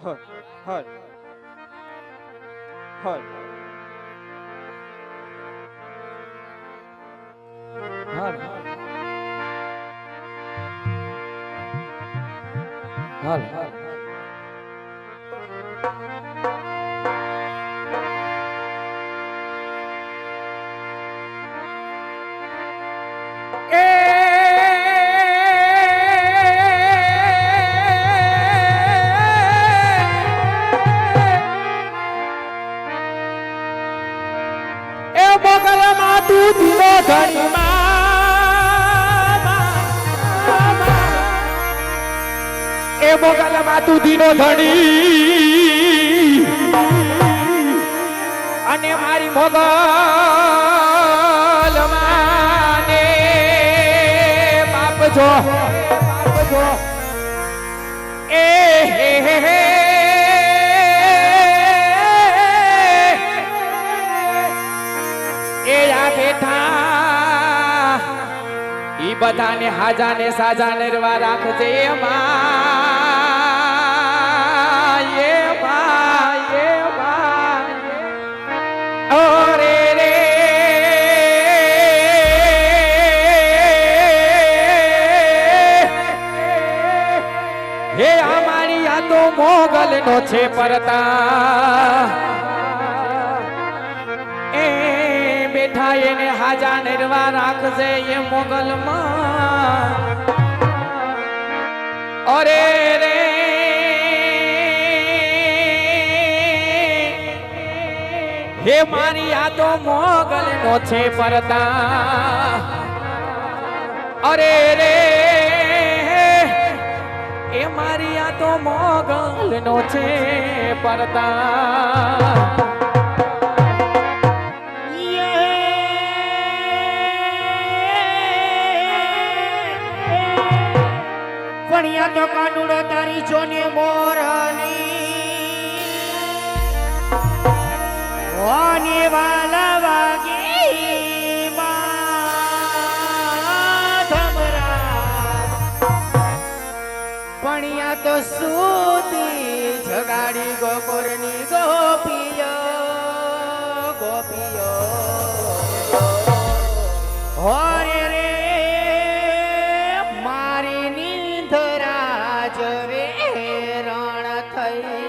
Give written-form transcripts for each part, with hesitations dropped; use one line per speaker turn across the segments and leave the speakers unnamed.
હર હર હર હર હર એ મોગલ માતું દીનો ધણી અને મારી મોગલ માને બાપ જો એ આ બેઠા ઈ બધાને હાજાને સાજાને રવા રાખજે મોગલ નો છે પરતા એ બેઠા એને હાજા નિર્વા રાખજે એ મોગલ માં અરે રે હે મારી આ તો મોગલ નો છે પરતા અરે રે એ મારી આ તો મોગલ નો છે પરતા
પણિયા તો કાનુડો તારી જોને મોરની ઓને વાલા વાગી પણિયા તો સૂતી જગાડી ગોકુરની ગોપીઓ ગોપીઓ હોરે રે મારી નિંદરા જવે રણ થઈ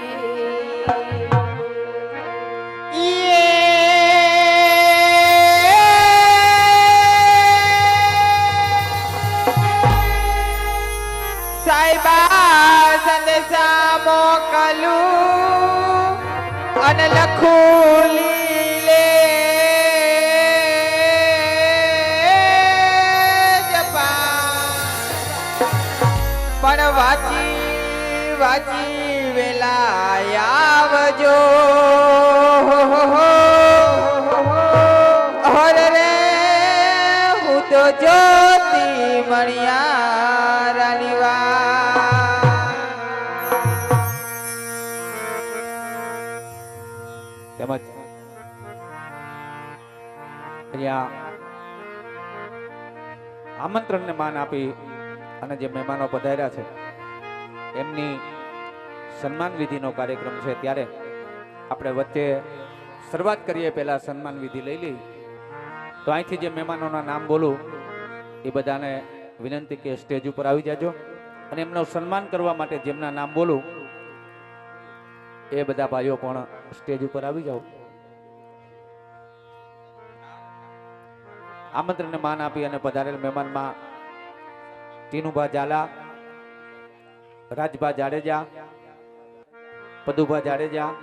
મોકલું અને લખું લીલે પણ વાંચી વાંચી વેલા આવજો હર રે હું તો જ્યોતિ મણિયા રાનીવા
તેમજ અહીંયા આમંત્રણને માન આપી અને જે મહેમાનો પધાર્યા છે એમની સન્માન વિધિનો કાર્યક્રમ છે ત્યારે આપણે વચ્ચે શરૂઆત કરીએ પહેલા સન્માન વિધિ લઈ લઈ તો અહીંથી જે મહેમાનોના નામ બોલું એ બધાને વિનંતી કે સ્ટેજ ઉપર આવી જાજો અને એમનું સન્માન કરવા માટે જેમના નામ બોલું એ બધા ભાઈઓ પણ સ્ટેજ ઉપર આવી જાઓ આમંત્રણને માન આપી અને પધારેલ મહેમાનમાં ટીનુભા ઝાલા રાજભા જાડેજા પદુભા જાડેજા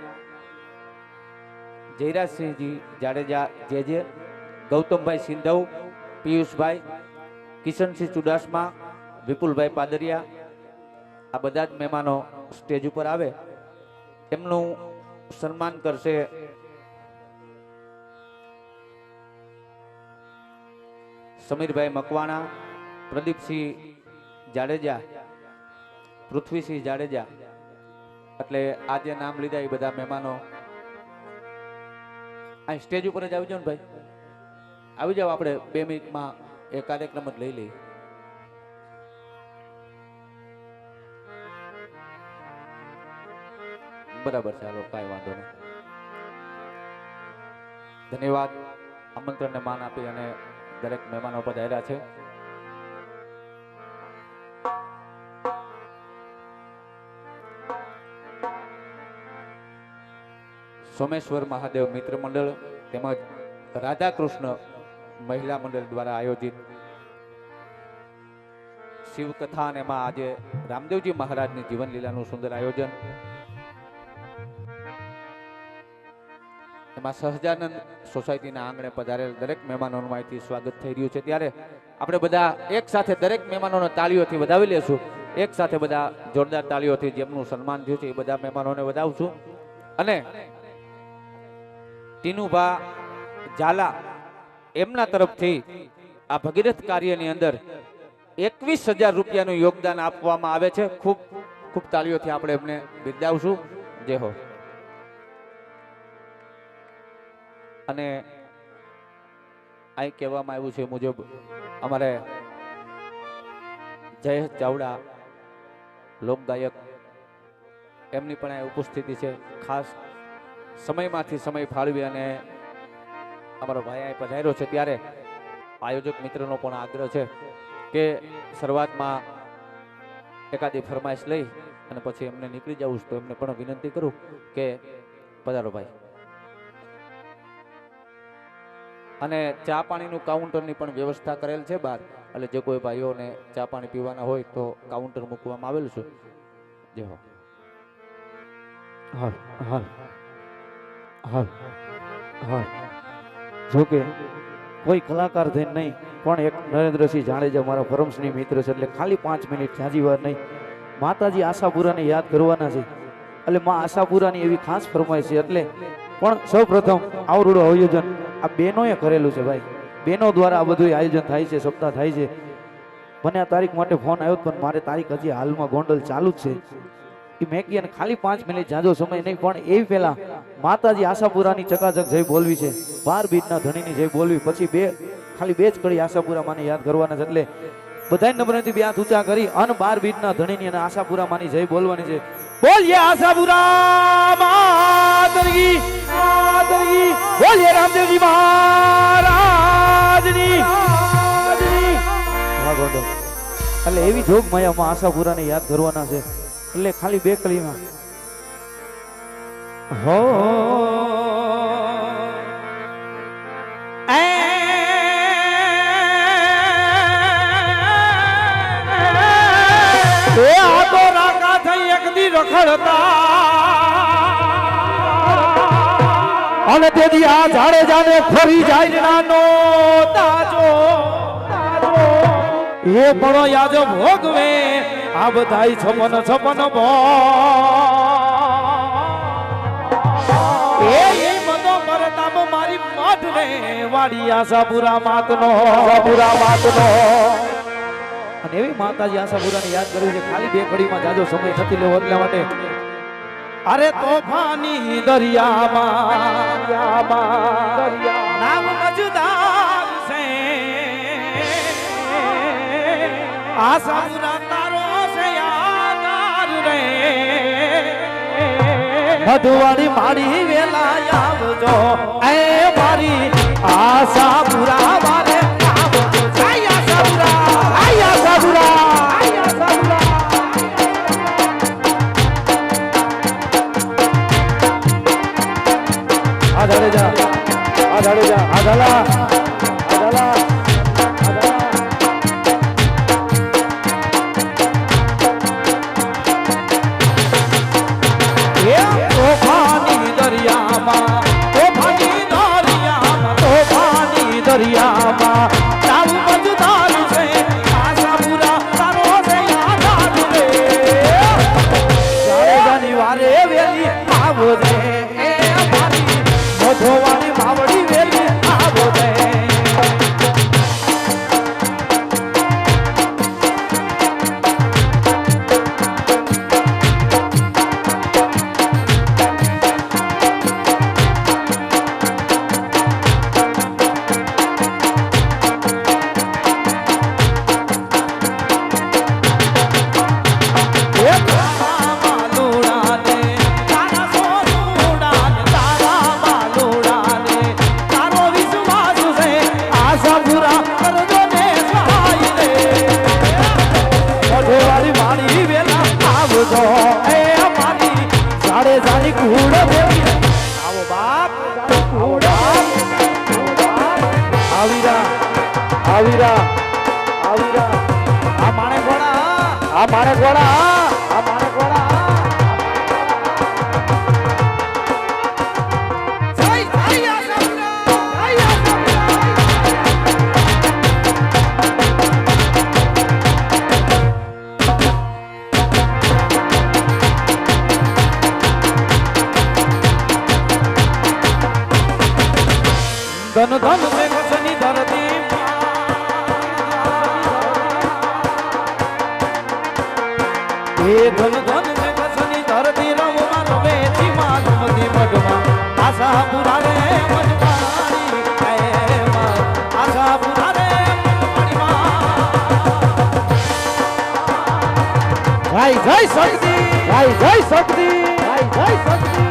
જયરાજસિંહજી જાડેજા જે ગૌતમભાઈ સિંધવ પિયુષભાઈ કિશનસિંહ ચુડાસમા વિપુલભાઈ પાદરિયા આ બધા જ મહેમાનો સ્ટેજ ઉપર આવે એમનું સન્માન કરશે સમીરભાઈ મકવાણા પ્રદીપસિંહ જાડેજા પૃથ્વીસિંહ જાડેજા એટલે આ જે નામ લીધા એ બધા મહેમાનો આ સ્ટેજ ઉપર જ આવી જાઓ ને ભાઈ આવી જાઓ આપણે 2 મિનિટમાં એ કાર્યક્રમ જ લઈ લઈએ બરાબર છે, હાલો કાંઈ વાંધો નહીં. ધન્યવાદ. આમંત્રણને માન આપી અને દરેક મહેમાનો પધાર્યા છે. સોમેશ્વર મહાદેવ મિત્ર મંડળ તેમજ રાધા કૃષ્ણ મહિલા મંડળ દ્વારા આયોજિત શિવકથા અને એમાં આજે રામદેવજી મહારાજની જીવન લીલાનું સુંદર આયોજન. એમાં સહજાનંદ સોસાયટીના આંગણે પધારેલ દરેક મહેમાનોનું અહીંથી સ્વાગત થઈ રહ્યું છે. ત્યારે આપણે બધા એક સાથે દરેક મહેમાનોને તાળીઓથી વધાવી લેશું. એક સાથે બધા જોરદાર તાળીઓથી જેમનું સન્માન થયું છે એ બધા મહેમાનોને વધાવશું. અને ટીનુભા ઝાલા એમના તરફથી આ ભગીરથ કાર્યની અંદર 21,000 રૂપિયાનું યોગદાન આપવામાં આવે છે. ખૂબ ખૂબ તાળીઓથી આપણે એમને બિરદાવશું. જય હો. અને અહીં કહેવામાં આવ્યું છે મુજબ અમારે જયેશ ચાવડા લોકગાયક એમની પણ અહીં ઉપસ્થિતિ છે. ખાસ સમયમાંથી સમય ફાળવી અને અમારો ભાઈ અહીં પધાર્યો છે. ત્યારે આયોજક મિત્રનો પણ આગ્રહ છે કે શરૂઆતમાં એકાદી ફરમાઈશ લઈ અને પછી એમને નીકળી જવું, તો એમને પણ વિનંતી કરું કે પધારો ભાઈ. અને ચા પાણીનું કાઉન્ટરની પણ વ્યવસ્થા કરેલ છે બહાર, એટલે જે કોઈ ભાઈઓને ચા પાણી પીવાના હોય તો કાઉન્ટર મૂકવામાં આવેલું છે. જે હો.
હાલ હાલ હાલ હાલ. જોકે કોઈ કલાકાર થઈને નહીં, પણ એક નરેન્દ્રસિંહ જાડેજા મારા પરમશ્રી મિત્ર છે, એટલે ખાલી 5 મિનિટ જાજી વાર નહીં. માતાજી આશાપુરાને યાદ કરવાના છે, એટલે માં આશાપુરાની એવી ખાસ ફરમાય છે. એટલે પણ સૌ પ્રથમ આવડું આયોજન આ બહેનોએ કરેલું છે ભાઈ. બહેનો દ્વારા આ બધું આયોજન થાય છે, સપ્તાહ થાય છે. મને આ તારીખ માટે ફોન આવ્યો, પણ મારે તારીખ હજી હાલમાં ગોંડલ ચાલુ જ છે. એ મેં કીધું ખાલી 5 મિનિટ જાજો સમય નહીં, પણ એ પહેલા માતાજી આશાપુરાની ચકાચક જય બોલવી છે, 12 બીજના ધણીની જય બોલવી, પછી ખાલી બે જ કડી આશાપુરા માને યાદ કરવાના છે. એટલે બધાય નમ્રતાથી બે હાથ ઊંચા કરી અને 12 બીજના ધણીની અને આશાપુરા માની જય બોલવાની છે. બોલીએ આશાપુરા માતની, બોલીએ રામદેવજી મહારાજની. એટલે એવી જોગ માયામાં આશાપુરાને યાદ કરવાના છે. એટલે ખાલી 2 કડીમાં હો આ તો રાકા થઈ એક દી રખડતા અને તેથી આ ઝાડે જાને ફરી જાય નાનો તાજો એ પણ યાદ ભોગવે આ બધાય 56 ભો એ મનો પરતાપ મારી માથને વાડી આશાપુરા માતનો અને એવી માતાજી આશાપુરાને યાદ કરવી છે. ખાલી 2 ઘડીમાં જાજો સમય થતી લેવો, એટલા માટે અરે તોફાની દરિયામાં નામ મજદાર છે આશાપુરા તારો છે યાદાર રે મધુવાડી માડી વેલા આવજો એ મારી આશાપુરા વારે આવજો. જય આશાપુરા, આશાપુરા, આશાપુરા. આ જાડેજા, આ જાડેજા, આ ઝાલા, આ ઝાલા, આ ઝાલા. તોફાની દરિયામાં, તોફાની દરિયામાં, તોફાની દરિયામાં નામ મજદાર છે આશાપુરા તારો છે યાદ રે જાડેજાની વારે વેલી આવજે એ મારી મોઢોવાળી માવડી વેલી આવજે. આવજો એ અમારી જાડે જાડી કુળ દેવી આવો બાપ કુળ આવીરા આવીરા આવીરા આ માણે ઘોડા આ માણે ઘોડા આ માણે ઘોડા ધન ધન મે કસની ધરતી હે ધન ધન મે કસની ધરતી રમવા રવે જી માનમતી મઢમાં આશા પુરારે મજમારી કાયમાં આશા પુરારે મજમારી જય જય શક્તિ જય જય શક્તિ જય જય શક્તિ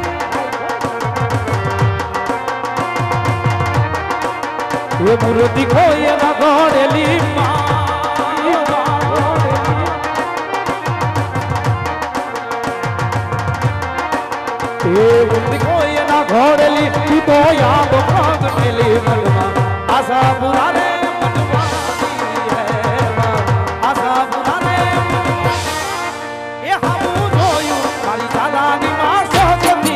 ये मूर्ति को ये घोड़ेली ये मूर्ति को ये ना घोड़ेली तू तो यहाँ भाग मेली मनवा आशा पुराने आशा पुराने ये हम जोयू मारी जालानी मार सकती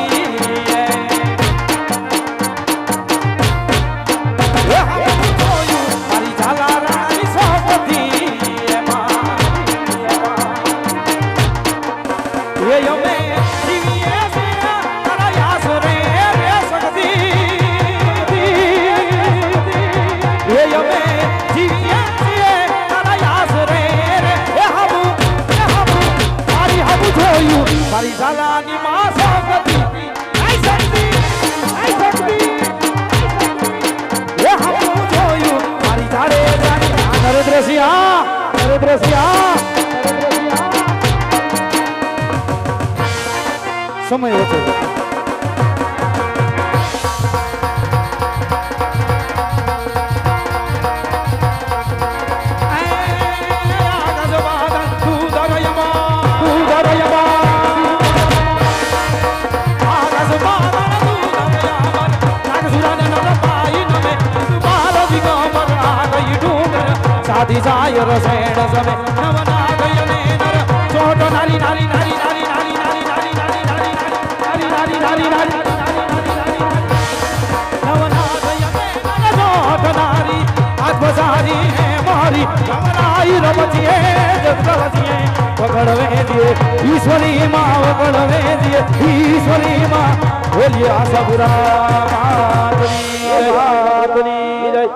મારી ઝાલાની માં સગતી આઈ શકતી એ હું જોયું મારી ઝાડે જાની નરેન્દ્રસિંહ સમય હતો સાધી જાય રસેણ સમે નવના ગયને નર ચોટો નારી નારી નારી નારી નારી નારી નારી નારી નારી નારી નારી નારી નવના ગયને નર ચોટો નારી આજ બજારી હે મારી નવનાઈ રમતીએ જગરવતીએ પકડવે દીએ ઈશ્વરી માં પકડવે દીએ ઈશ્વરી માં બોલીએ આશાપુરા માતની જય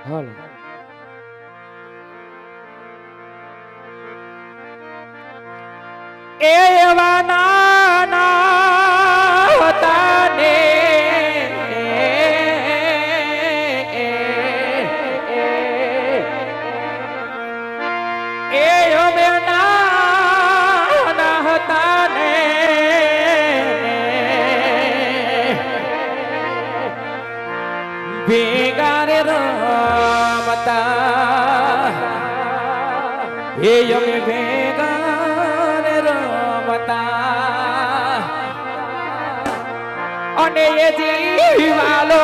હાલો
એવા નાના હતા ને એ અમે નાના હતા ને ભેગા રે રમતા એ અમે ભેગા રે રમતા અને એ જીવાલો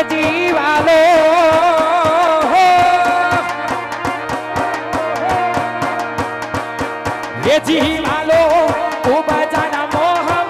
જીવાલો એ જીવાલો ખૂબ જાના મોહ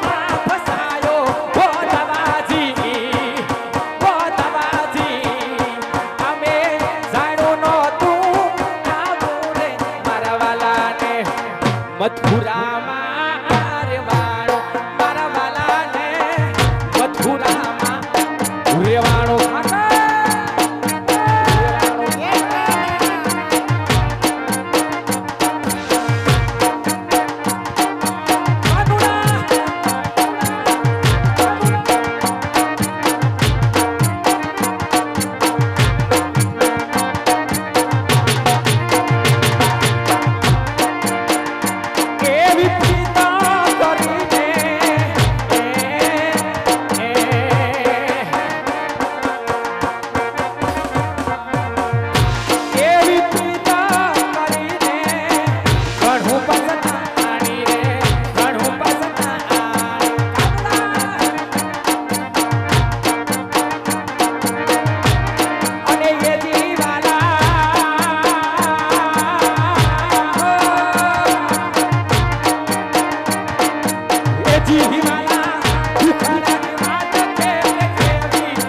જી વાલા દુખડાની વાત છે કેવી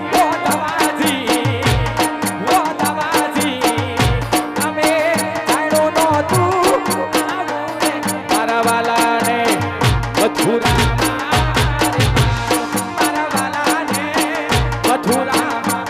ઓ દવાજી અમે જાણો નો તું આવું રે મારા વાલાને મથુરા મારા વાલાને મથુરામાં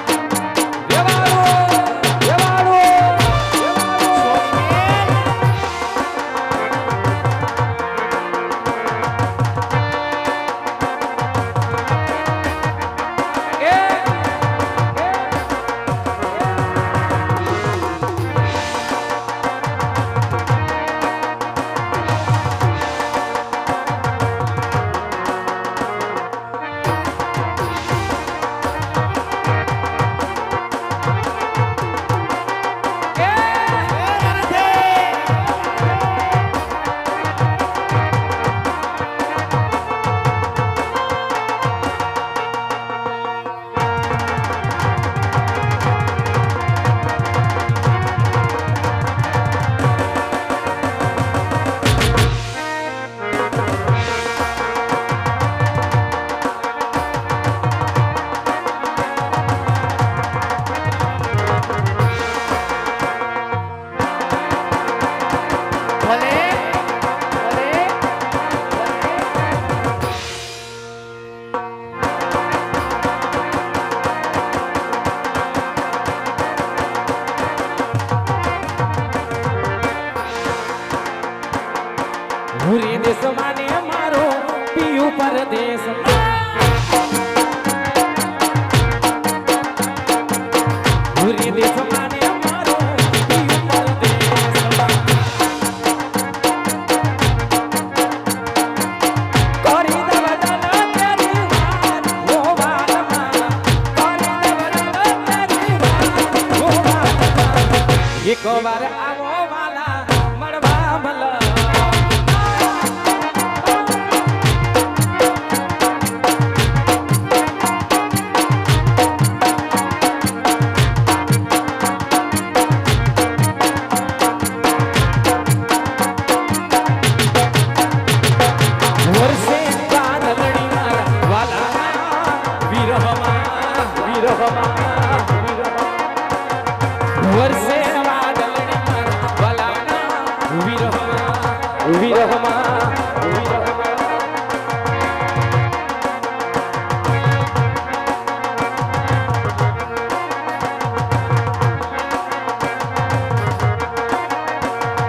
ભૂરી દેશ માને મારો પિયું પરદેશ ભૂરી દેશ માને મારો પિયું પરદેશ કરી દવડના તેરી વાત ઓ વાલમાં કરી દવડના તેરી વાત ઓ વાલમાં એક વાર આવો વાલા મળવા ભલા વર્ષે વાદળની વલાના વિરહમાં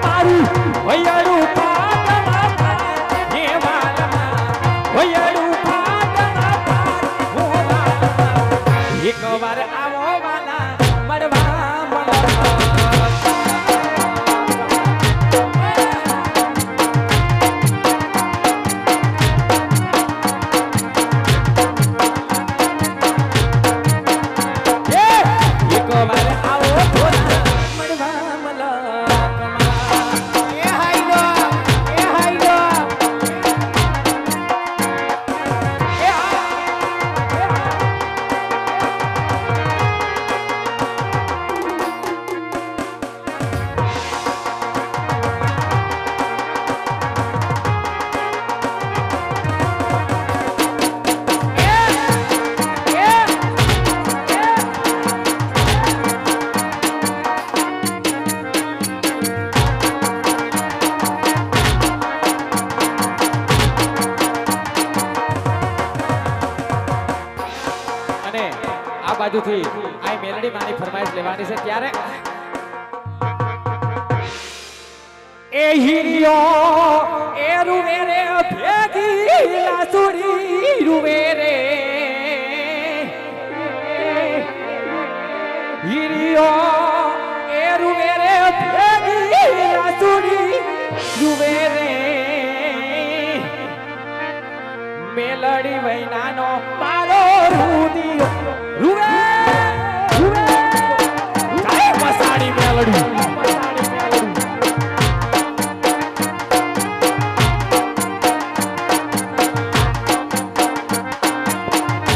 મારું વૈયાળું પાટમાં થાય એ વાલમાં વૈયાળું પાટમાં થાય ઓ વાલમાં એક વાર આવો વાલા મળવા બાજુથી આ મેલડી માની ફરમાઈશ લેવાની છે ત્યારે એ હિરિયો એ રૂવે રે ભેગી લાસુડી રૂવે રે હિરિયો એ રૂવે રે ભેગી લાસુડી રૂવે રે મેલડી વૈનાનો મારો રૂદિયો રૂવે રૂવે કાય મસાડી મેલડી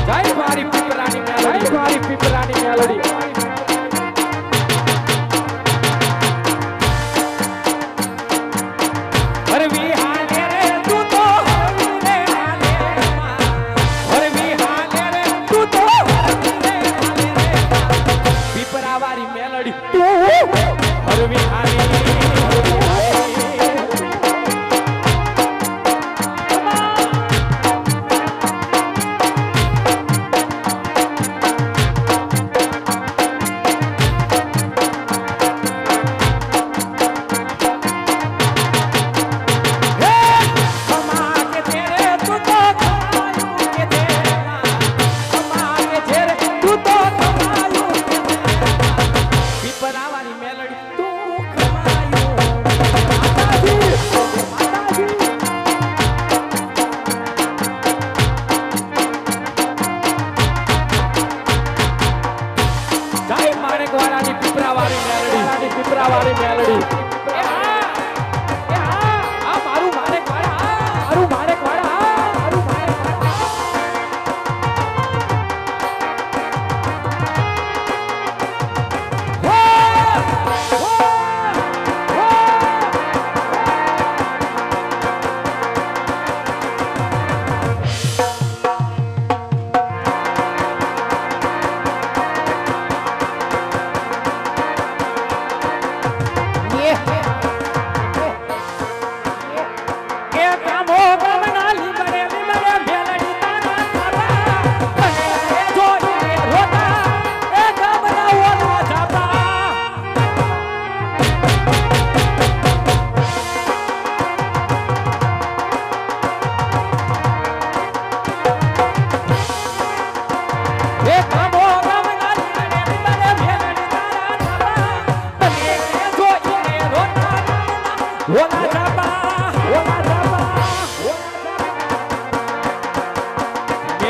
જય મારી પીપરાની મેલડી જય મારી પીપરાની મેલડી અરે વી હાલે રે તું તો રે હાલે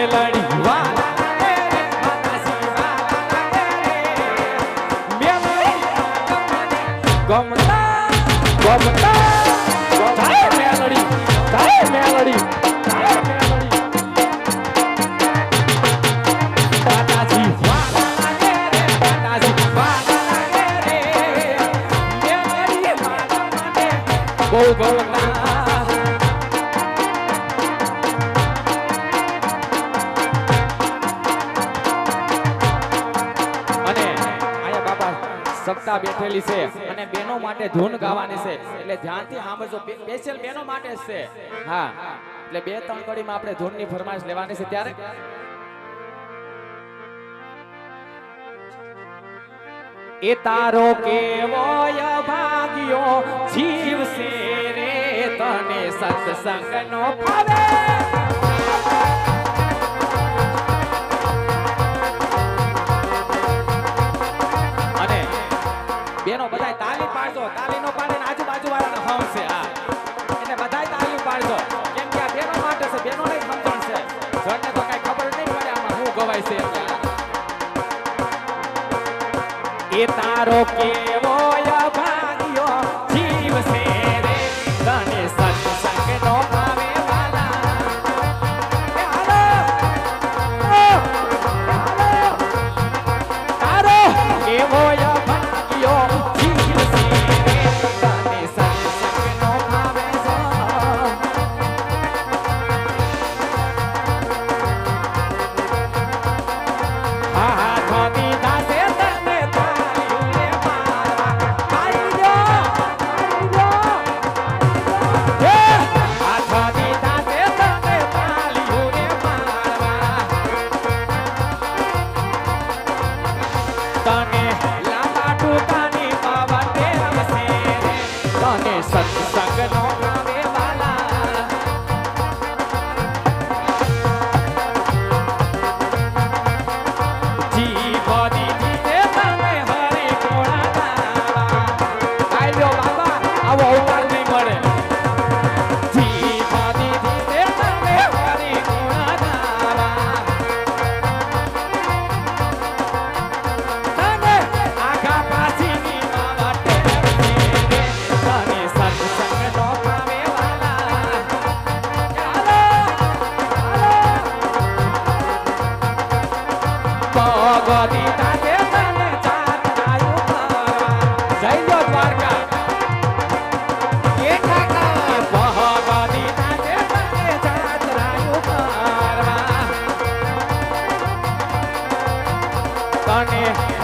મેલડી વાલા લાગે રે માતાજી વાલા લાગે રે મેલડી ગમતા ગમતા જાય મેલડી જાય મેલડી જાય મેલડી માતાજી વાલા લાગે રે માતાજી વાલા લાગે રે મેલડી માતા મને બહુ ગમતા સપ્તાહ બેઠેલી છે અને બેનો માટે ધૂન ગાવાની છે એટલે ધ્યાનથી સાંભળજો સ્પેશિયલ બેનો માટે જ છે હા એટલે 2-3 કડીમાં આપણે ધૂનની ફરમાઈશ લેવાની છે ત્યારે એ તારો કેવો ભાગ્યો જીવ છે રે તને સત્સંગનો ભાવે બેનો બધાય તાલી પાડજો તાલીનો પાડીને આજુબાજુ વાળાને હમ છે હા એટલે બધાય તાલી પાડજો કેમ કે આ બેનો માટે છે બેનો નહીં સમજણ છે જણને તો કઈ ખબર નહીં પડે આમાં શું ગવાય છે એ તારો કેવો ભાગ્યો જીવ છે રે તને સત્સંગનો ભાવે વાલા તારો કેવો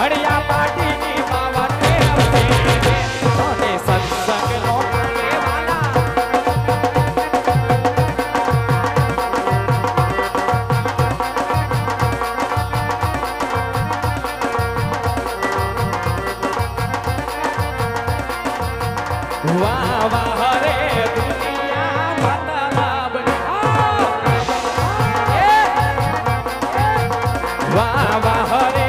હળિયા પાટીની માવતે તને સત્સંગનો ભાવે વાલા વાહ વાહ રે દુનિયા મતલબ વાહ વાહ રે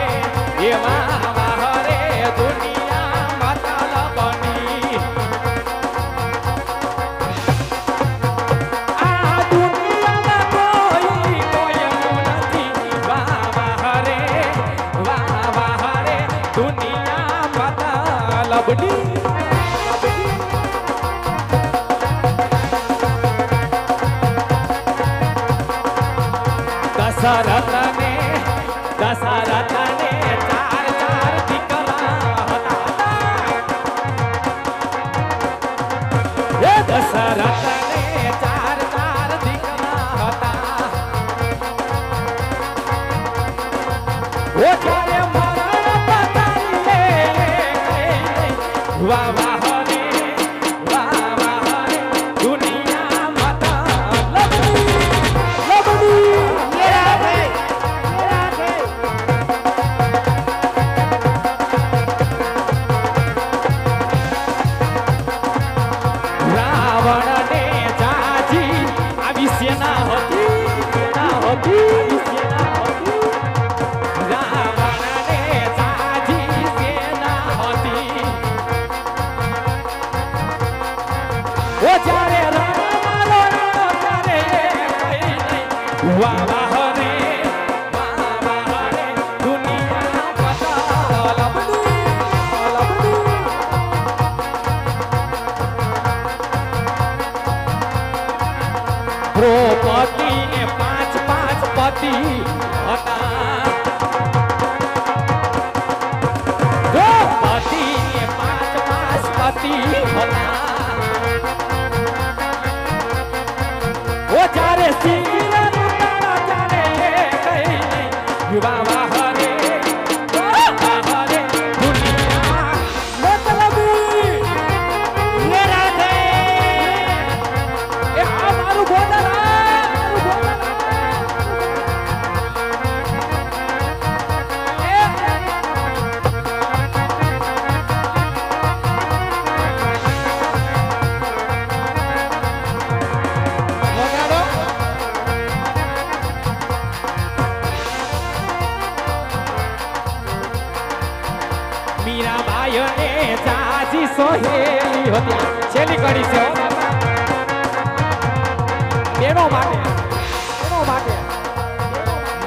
એ વાહ વાહ રે દુનિયા મતલબની આ દુનિયામાં કોઈ કોયનું નથી વાહ વાહ રે દુનિયા મતલબની દશરથને ચાર દીકરા હતા એ દશરથને ચાર દીકરા હતા ઓ જ્યારે મરણ પતાવીએ વાહ વાહ રે દુનિયા મતલબની વાહ વાહ રે દ્રૌપદી ને પાંચ પાંચ પતિ હતા દ્રૌપદી ને પાંચ પાંચ પતિ હતા ઓ જ્યારે સિંહનું તારા જાણે કઈ વાહ હરે સોહેલી હતી છેલ્લી કડી છે બેનો માટે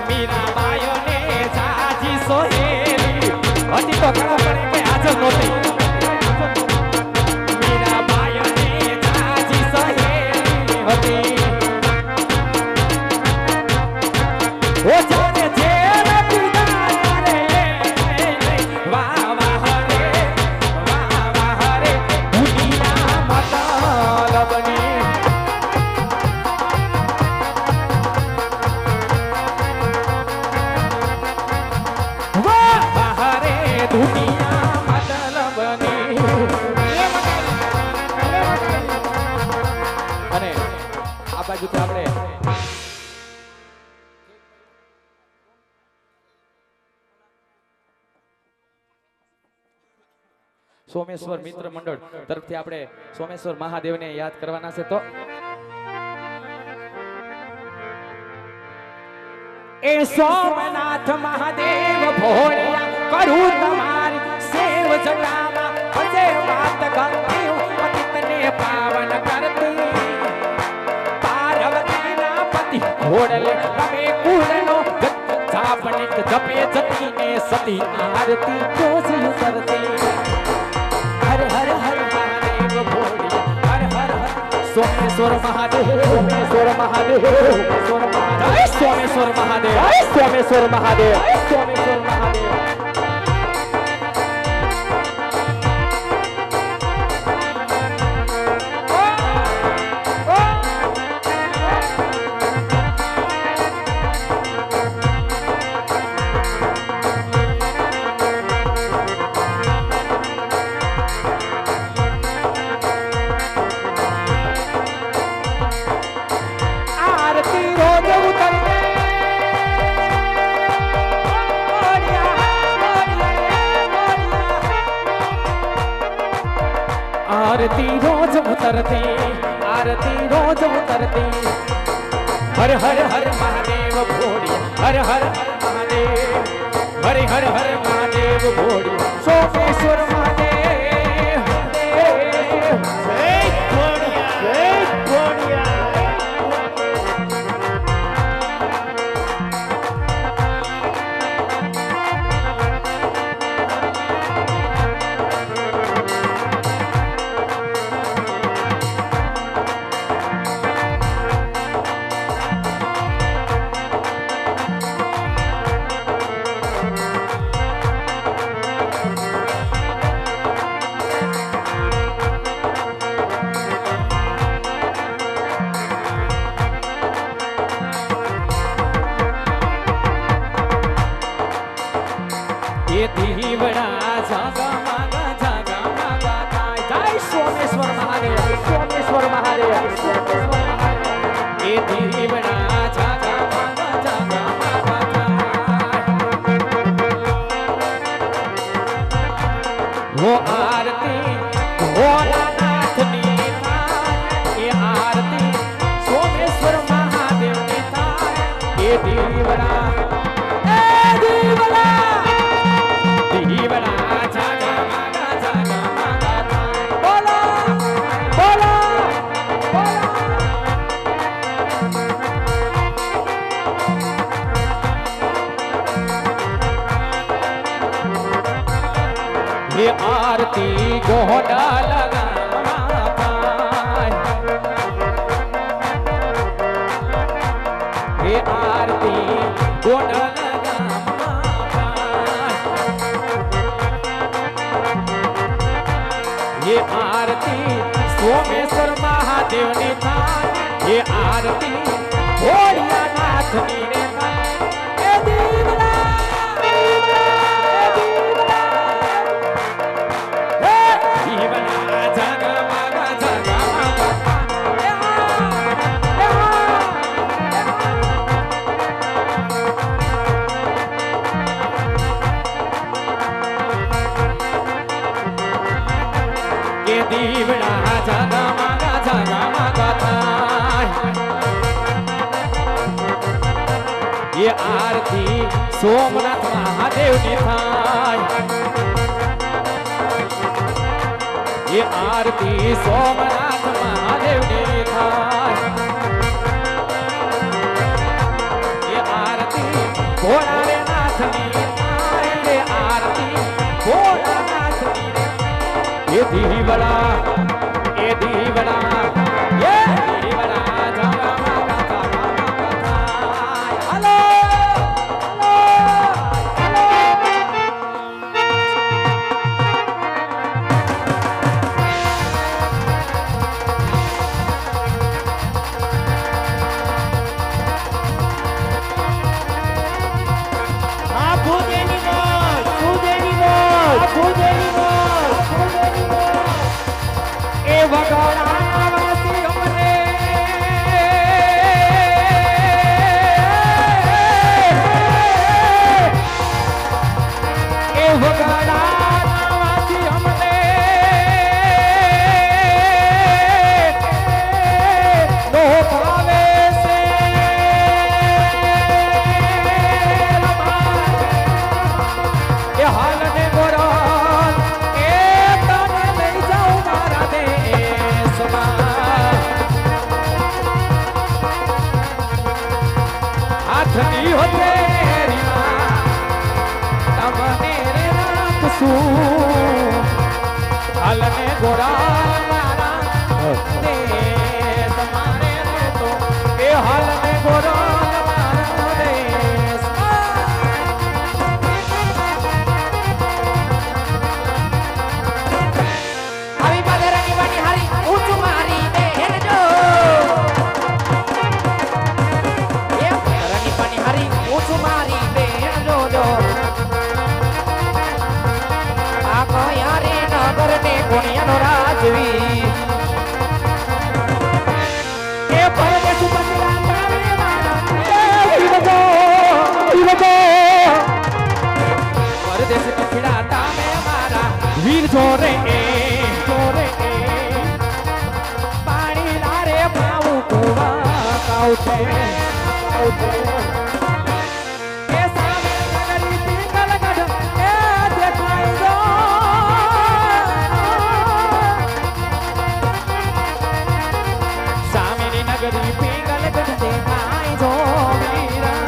મીરાબાઈઓ ને જાજી સોહેલી હતી તો ઘણો પડે કે હાજર નહોતી મીરાબાઈઓ ને જાજી સોહેલી હતી ઓ જાને જેલ પીડા રે વાહ વાહ રે અને આ બાજુથી આપણે સોમેશ્વર મિત્ર મંડળ તરફથી આપણે સોમેશ્વર મહાદેવને યાદ કરવાના છે તો એ સોમનાથ મહાદેવ ભોળિયા કરું તમારી સેવ જટામાં હસે વાત કરતી પતિતને પાવન કરતી પાર્વતીના પતિ ઘોડલે તમે કુળનો જાપનિત જપે જતીને સતી આરતી જોજી કરતી હર હર હર મહાદેવ ભોળિયા હર હર હર સોમેશ્વર મહાદેવ સોમેશ્વર મહાદેવ સોમેશ્વર મહાદેવ સોમેશ્વર મહાદેવ સોમેશ્વર મહાદેવ સોમેશ્વર મહાદેવ आरती रोज उतरती आरती रोज उतरती हर हर हर महादेव भोड़ी हर हर हर महादेव हरे हर हर महादेव भोड़ी सोमेश्वर महादेव जय भोड़िया जय भोड़िया દીવડા જાગા માગા થાય જય સોમેશ્વર મહાદેવ સોમેશ્વર મહાદેવ એ દીવડા જાગા માગા થાય वो आरती भोलानाथनी थाय ए आरती सोमेश्वर महादेव ની थाय ए દીવડા દીવડા જાગા માગા થાય બોલો બોલો બોલો ये आरती गोहडा लगा ગોંડલ ગામમાં ये आरती सोमेश्वर महादेव ने थाय ये आरती भोलिया नाथ नी रे थाय ए दीवला हे दीवला जगमगा जगमगा ये दीवड़ा जगमगा जगमगा थाय ये आरती सोमनाथ महादेव ने थाय ये आरती सोमनाथ महादेव ने थाय ये आरती भोला रे नाथ नी थाय ये आरती भोला नाथ नी ये दीवड़ा ये दीवड़ा ये दीवड़ा जगमगा जगमगा थाय हेलो
આ ભૂદેની મોજ ભૂદેની મોજ ભૂદેની મોજ ભૂદેની મોજ
એ વગડાના વાસી અમને એ વગડાના વાસી અમને નો ભાવે છે એ હાલને ગોરલ એ તને લઈ જાઉં મારા દેશમાં હાથની હથેળીમાં તમને રે રાખશું હાલને ગોરલ મારા દેશમાં રે તો એ હાલને ગોરલ મારા દેશમાં
આવી બગરની બની હારી ઊંચું મારી બેહરજો એ બગરની બની હારી ઊંચું મારી બેહરજો જો આ કયા રે નગર ને કોણિયાનો રાજવી એ પરદેશ પતરા તારે મારા
પરદેશ પછડા તામે મારા વીર જોરે પાણી લારે પાવું કુવા કાઉ છે એ સામે નગરી પિંગલ ગઢ એ દેખાય જો સામેની નગરી પિંગલ ગઢ દેખાય જો વીરા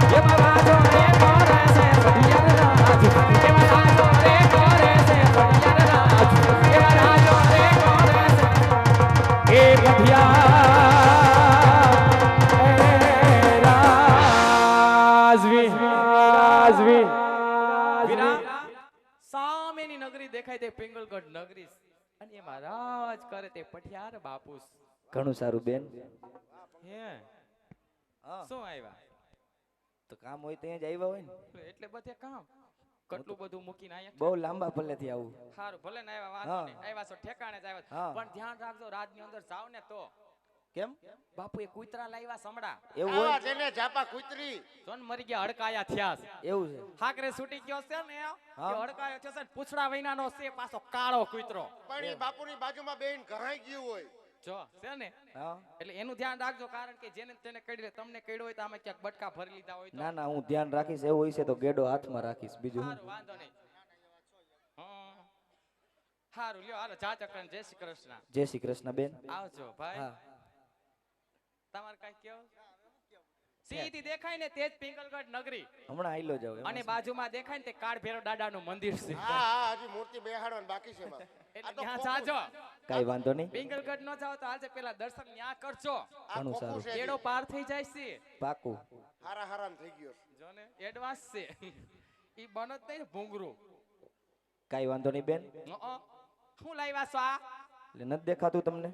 ये महाराज रे करे से बढ़िया राज ये महाराज रे करे से बढ़िया राज ये महाराज रे करे से ए बढ़िया રાજવી વીરા સામેની નગરી દેખાય તે પિંગલગઢ નગરી અને એ મહારાજ કરે તે પઠિયાર બાપુસ
ઘણું સારું બેન
હે શું આવ્યા
તો કામ હોય ત્યાં જ આવ્યા હોય ને
એટલે બધે કામ કેટલું બધું મૂકીને આયા
બહુ લાંબા પલ્લેથી આવું
સારું ભલે ને આવ્યા વાંધો નહીં આવ્યા છો ઠેકાણે જ આવ્યા
હા.
પણ ધ્યાન રાખજો રાજની અંદર જાવ ને તો
કેમ
બાપુ એ કૂતરા લાવ્યા સમડા
એવું હોય
આવા જેને ઝાપા કૂતરી
જોન મરી ગયા હડકાયા થયા છે.
એવું છે
હાકરે છૂટી ગયો છે ને
હા.
એ હડકાયો થયો છે ને પૂછડા વૈનાનો છે પાછો કાળો કૂતરો
પણ ઈ બાપુની બાજુમાં બેન ઘરાઈ ગયું હોય
જો છે ને
હા
એટલે એનું ધ્યાન રાખજો કારણ કે જેને તેને કઈડે તમને કઈડ્યો હોય તો આમાં ક્યાંક બટકા ભરી લીધા હોય તો
ના ના હું ધ્યાન રાખીશ એવું હોય છે તો ગેડો હાથમાં રાખીશ બીજું હું
સારું વાંધો નહીં સારું લ્યો હાલો જા ચક્રન જય શ્રી કૃષ્ણ
જય શ્રી કૃષ્ણ બેન
આવજો ભાઈ
હા
તમારે કઈ કેવું સીધી દેખાય ને તે જ પિંગલગઢ નગરી
હમણાં આઈલો જાવ
અને બાજુમાં દેખાય ને તે કાળ ભૈરવ દાદાનું મંદિર છે
હા હા હજી મૂર્તિ બેહાડવાની બાકી છે એમાં.
એટલે
આ તો
ત્યાં
ખોખું.
જાજો
કાઈ વાંધો નહીં,
પિંગલગઢ ન જાવ તો આજે પેલા દર્શન ન્યા કરજો
આ
ઘણું
ખોખું
સારું.
છે હજી.
કેડો પાર થઈ જાય છે
પાકું.
હારા થઈ ગયો છે.
જો ને એડવાન્સ છે ઈ બનત નહીં ને ભૂંગરું
કાઈ વાંધો નહીં બેન,
શું લાવ્યા છો આ
એટલે નથી દેખાતું તમને?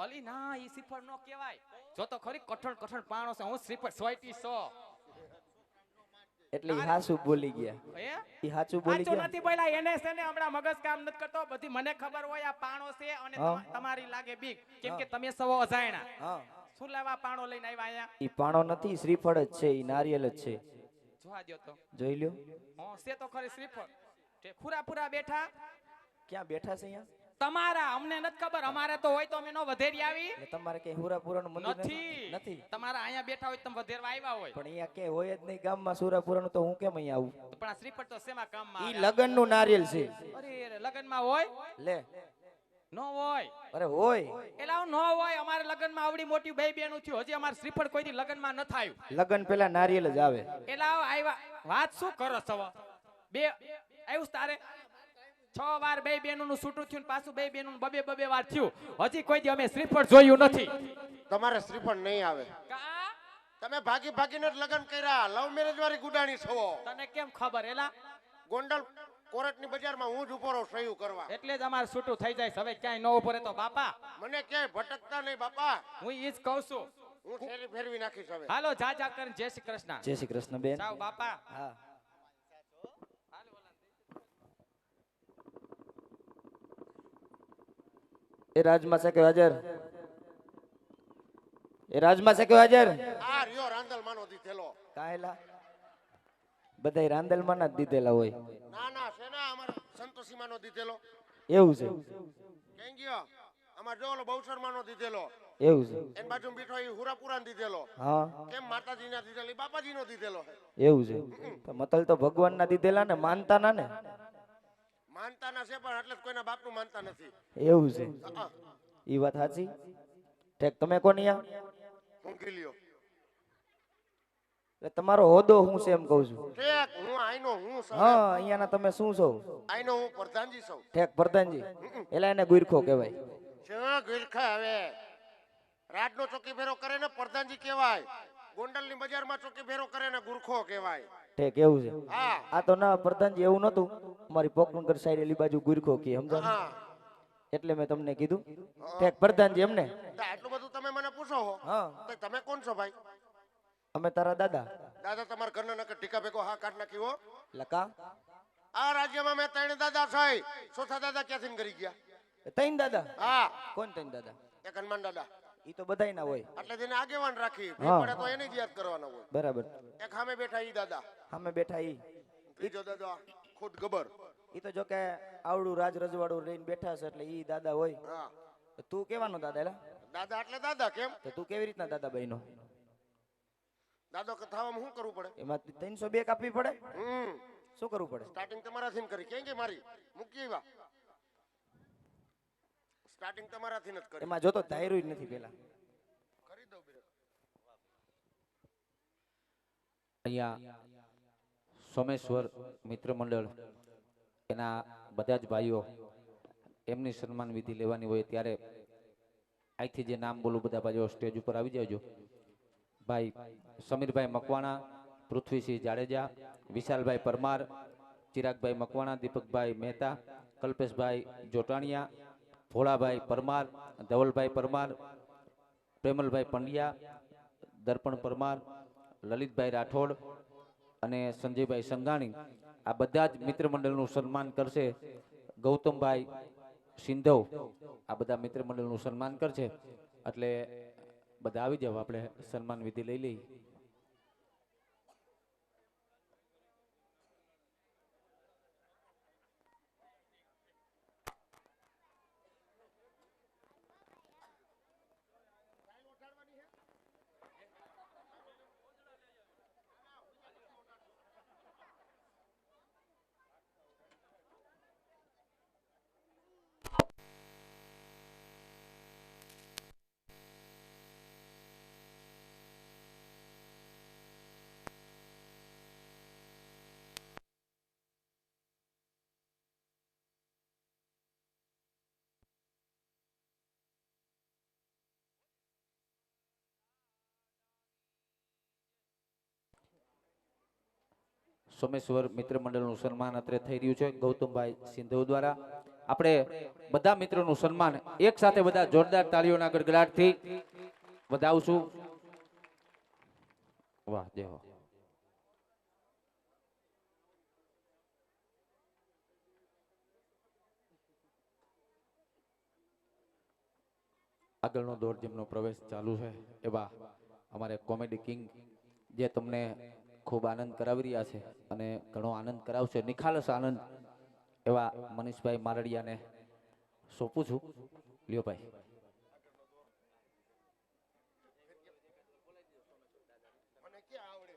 અલી ના ઈ શ્રીફળ નો કહેવાય જો તો ખરી કઠણ પાણો છે હું શ્રીફળ સોયટી સો
એટલે ઈ હાસુ બોલી ગયા,
હે
ઈ હાચું બોલી
સાચું
ગયા.
નથી બોલ્યા એને છે ને હમણાં મગજ કામ નથી કરતો બધી મને ખબર હોય આ પાણો છે અને
હા.
તમારી લાગે બીક કેમ કે તમે સવો અજાયણા
હા,
શું લાવવા પાણો લઈને આવ્યા અહીંયા
ઈ પાણો નથી, શ્રીફળ જ છે, ઈ નારિયેલ જ છે.
જોવા દ્યો તો
જોઈ લ્યો.
છે તો ખરી શ્રીફળ તે ખુરા બેઠા
ક્યાં બેઠા છે અહીંયા?
તમારા અમને નથી ખબર અમારે તો હોય તો અમે નો વધેરી આવી
એટલે તમારે કઈ હુરાપુરાનું મંદિર
નથી
નથી?
તમારા અહીંયા બેઠા હોય તમે વધેરવા આવ્યા હોય
પણ અહીંયા કે હોય જ નહીં ગામમાં સુરાપુરાનું, તો હું કેમ અહીંયા આવું?
તો પણ આ શ્રીફળ તો શેમાં કામમાં
ઈ
આવે?
લગનનું નારિયેલ છે.
અરે લગનમાં હોય
લે,
નો હોય
અરે હોય.
એલા નો હોય અમારે લગનમાં આવડી મોટી બે બેનું થયું હજી અમારે શ્રીફળ કોઈ દી લગનમાં ન થાયું
લગન પેલા નારિયેલ જ આવે.
એલા આવ્યા વાત શું કરો છો બે આવ્યું તારે 6 વાર બે બેનું છૂટું થયું ને પાછું બે બેનું બબે વાર થયું હજી કોઈ દી અમે શ્રીફળ જોયું નથી
તમારે શ્રીફળ નહીં આવે.
કા
તમે ભાગીને જ લગ્ન કર્યા. લવ મેરેજ વાળી ગુડાણી છો.
તને કેમ ખબર એલા
ગોંડલ કોરટની બજારમાં હું જ ઉભો રહું સહયું કરવા.
એટલે જ અમારે છૂટું થઈ જાય છે. હવે ક્યાંય ન ઉભો રહે તો બાપા
મને ક્યાંય ભટકતા નહીં બાપા.
હું ઈ જ કહું છું
હું ફેરવી નાખીશ હવે.
હાલો જા કરીને જય શ્રી કૃષ્ણ
જય શ્રી કૃષ્ણ બેન.
ચાવ બાપા
હા, એ રાજમાં છે કે હાજર? એ રાજમાં છે કે હાજર?
આ રહ્યો રાંદલ માનો દીધેલો.
કાહેલા બધાય રાંદલમાં ના જ દીધેલા હોય.
ના સેના અમાર સંતોષી માનો દીધેલો.
એવું છે?
કેમ ગયો અમાર જો ઓલો બહુસર માનો દીધેલો.
એવું છે?
એન બાજુ બેઠો ઈ હુરાપુરાન દીધેલો.
હા,
કેમ માતાજી ના દીધેલો ઈ બાપાજી નો દીધેલો.
એવું છે? તો મતલ તો ભગવાન ના દીધેલા ને, માનતા ના ને?
માનતા ના છે પણ એટલે જ કોઈના બાપનું માનતા નથી.
એવું છે?
હા,
ઈ વાત સાચી. ઠેક તમે કોની આ?
હું ગીલ્યો.
એટલે તમારો હોદો હું છે એમ કહું છું.
ઠેક હું આઈનો હું સૌ.
હા, અહીંયાના તમે શું છો?
આઈનો હું પ્રધાનજી સૌ.
ઠેક પ્રધાનજી. એલા એને ગુરખો કહેવાય.
શું ગીરખા હવે રાજનો ચોકી ફેરો કરે ને પ્રધાનજી કહેવાય. ગોંડલની બજારમાં ચોકી ફેરો કરે ને ગુરખો કહેવાય.
ઠેક એવું છે?
હા
આ તો ના પ્રધાનજી એવું નતું. અમારી પોકરણગઢ સાઈડ એલી બાજુ ગુરખો કે સમજા?
હા.
એટલે મેં તમને કીધું. ઠેક પ્રધાનજી એમને?
તો આટલું બધું તમે મને પૂછો હો
હા,
તો તમે કોણ છો ભાઈ?
અમે તારા દાદા.
દાદા તમારા ઘરના નકર ટીકા ભેગો હા કાઢ નાખી હો.
લકા
આ રાજ્યમાં મેં 3 દાદા છે. ચોથા દાદા ક્યાંથી કરી ગયા?
તૈન દાદા?
હા
કોણ તૈન દાદા?
એક હનુમાન દાદા.
ઈ તો બધાય ના હોય.
એટલે તેને આગેવાન રાખી ભી
હા.
પડે તો એને જ યાદ કરવાના હોય.
બરાબર.
એક સામે બેઠા ઈ દાદા.
અમે બેઠા ઈ.
ત્રીજો દાદા ખુદ ગબર.
ઈ તો જો કે આવડું રાજ રજવાડું લઈને બેઠા છે એટલે ઈ દાદા હોય.
હા
તો તું કેવાનો દાદા? એલા
દાદા એટલે દાદા કેમ?
તો તું કેવી રીતના દાદા બન્યો?
દાદો થવામાં શું કરવું પડે?
એમાં 302 કાપવી પડે? શું કરવું પડે?
સ્ટાર્ટિંગ તમારાથી ન કરી. કેમ કે મારી મૂકી એવા સ્ટાર્ટિંગ તમારાથી ન જ કરી.
એમાં જોતો ધાર્યું જ નથી પેલા.
કરી દઉં બીરે.
અહીંયા સોમેશ્વર મિત્ર મંડળ એના બધા જ ભાઈઓ એમની સન્માન વિધિ લેવાની હોય ત્યારે અહીંથી જે નામ બોલું બધા ભાઈઓ સ્ટેજ ઉપર આવી જાવજો. ભાઈ સમીરભાઈ મકવાણા, પૃથ્વીસિંહ જાડેજા, વિશાલભાઈ પરમાર, ચિરાગભાઈ મકવાણા, દીપકભાઈ મહેતા, કલ્પેશભાઈ જોટાણીયા, ભોળાભાઈ પરમાર, ધવલભાઈ પરમાર, પ્રેમલભાઈ પંડ્યા, દર્પણ પરમાર, લલિતભાઈ રાઠોડ અને સંજયભાઈ સંઘાણી આ બધા જ મિત્ર મંડળનું સન્માન કરશે. ગૌતમભાઈ સિંધવ આ બધા મિત્ર મંડળનું સન્માન કરશે. એટલે બધા આવી જાવ, આપણે સન્માન વિધિ લઈ લઈએ. સોમેશ્વર મિત્ર મંડળનું સન્માન અત્રે થઈ રહ્યું છે ગૌતમભાઈ સિંધુ દ્વારા. આપણે બધા મિત્રોનું સન્માન એક સાથે બધા જોરદાર તાળીઓના ગડગડાટથી વધાવશું. વાહ જય હો. આગળનો દોર જેમનો પ્રવેશ ચાલુ છે એવા અમારે કોમેડી કિંગ જે તમને ખૂબ આનંદ કરાવી રહ્યા છે અને ઘણો આનંદ કરાવશે, નિખાલસ આનંદ, એવા મનીષભાઈ મારડિયાને સોંપું છું. લ્યો ભાઈ.
મને ક્યાં આવડે?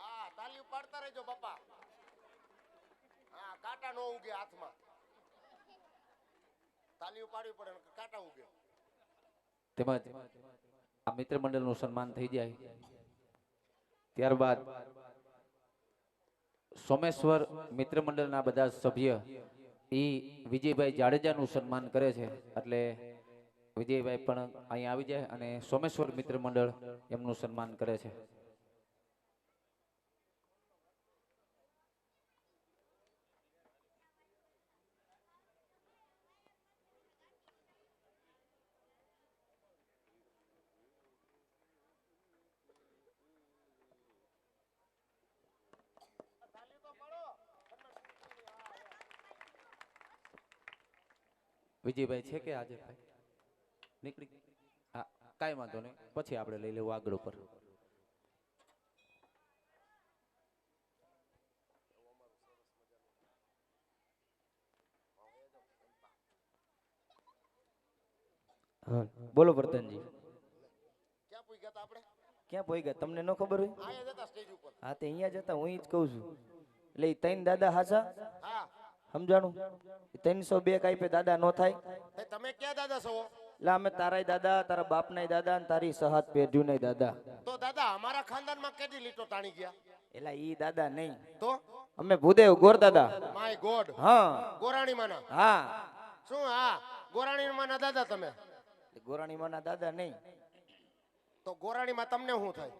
હા, તાલી પાડતા રહેજો બાપા. હા, કાંટા નો ઉગે હાથમાં. તાલી પાડવી પડે, કાંટા ઉગે.
તેમજ આ મિત્ર મંડળનું સન્માન થઈ જાય ત્યારબાદ સોમેશ્વર મિત્ર મંડળના બધા સભ્ય વિજયભાઈ જાડેજાનું સન્માન કરે છે. એટલે વિજયભાઈ પણ અહીંયા આવી જાય અને સોમેશ્વર મિત્ર મંડળ એમનું સન્માન કરે છે. વિજયભાઈ છે કે આજે ભાઈ નીકળી? હા, કાંઈ વાંધો નહીં, પછી આપણે લઈ લેવું આગળ ઉપર.
હા બોલો પ્રધાનજી.
ક્યાં પૂઈ ગયા તા આપણે?
ક્યાં પોઈ ગયા તમને ન ખબર હોય?
આયા જતા સ્ટેજ ઉપર.
હા તે અહીંયા જતા હું જ કહું છું. એટલે ઈ ત્રણ દાદા હાચા
હા,
સમજાણું? 302 કાંઈ દાદા નો થાય.
તે તમે ક્યાં દાદા છો?
એટલે અમે તારાય દાદા, તારા બાપનાય દાદા અને તારી સહાત પેઢીઓનાય દાદા.
તો દાદા અમારા ખાનદાનમાં કેદી લીટો તાણી ગયા?
એલા ઈ દાદા નહીં,
તો
અમે ભૂદેવ ગોર દાદા.
My God.
હા
ગોરાણી માના.
હા
શું? હા, ગોરાણી માના દાદા તમે.
ગોરાણી માના દાદા નહીં.
તો ગોરાણી માં તમને શું થાય?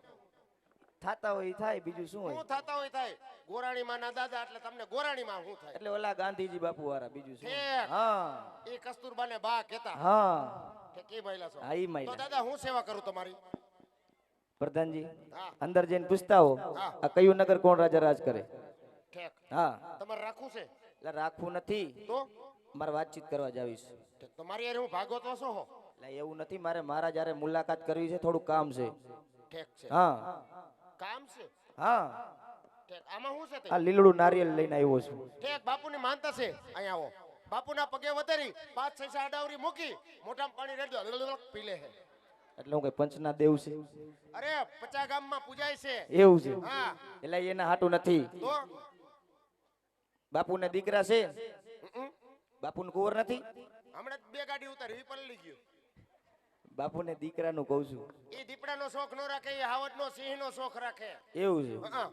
થાતા હોય ઈ થાય, બીજું શું હોય?
શું થતા હોય થાય? ગોરાણી માના દાદા એટલે તમને ગોરાણી માં શું થાય?
એટલે ઓલા ગાંધીજી બાપુ વાળા, બીજું શું?
ઠેક.
હા
એ કસ્તુરબાને બા કહેતા.
હા
કે કી ભાઈલા છો?
હા ઈ
તો
માયલા.
દાદા હું સેવા કરું તમારી?
પ્રધાનજી
હા,
અંદર જઈને પૂછતા હો
હા.
આ કયું નગર કોણ રાજા રાજ કરે?
ઠેક.
હા
તમારે રાખવું છે?
એટલે રાખવું નથી,
તો
મારે વાતચીત કરવા જાવીશ.
ઠેક. તમારી યાર હું ભાગવત છો હો?
એટલે એવું નથી, મારે મારા જ્યારે મુલાકાત કરવી છે, થોડું કામ છે.
ઠેક છે.
હા
કામ છે?
હા
ઠેક. આમાં શું છે તે?
આ લીલડું નારિયેળ લઈને આવ્યો છું.
ઠેક. બાપુની માનતા છે. અહીંયા આવો. બાપુના પગે વધારી 5-6 આડાવરી મૂકી મોઢામાં પાણી રેડો પી લે છે.
એટલે હું કઈ પંચના દેવ છે?
અરે 50 ગામમાં પૂજાય છે.
એવું છે?
હા.
એટલે એના હાટું નથી.
તો
બાપુને દીકરા છે? બાપુને કુંવર નથી?
હમણાં જ 2 ગાડી ઉતારી પલળી ગયું.
બાપુને દીકરાનું કહું છું.
એ દીપડાનો શોખ નો રાખે, એ હાવજનો સિંહનો શોખ રાખે.
એવું છે?
હા.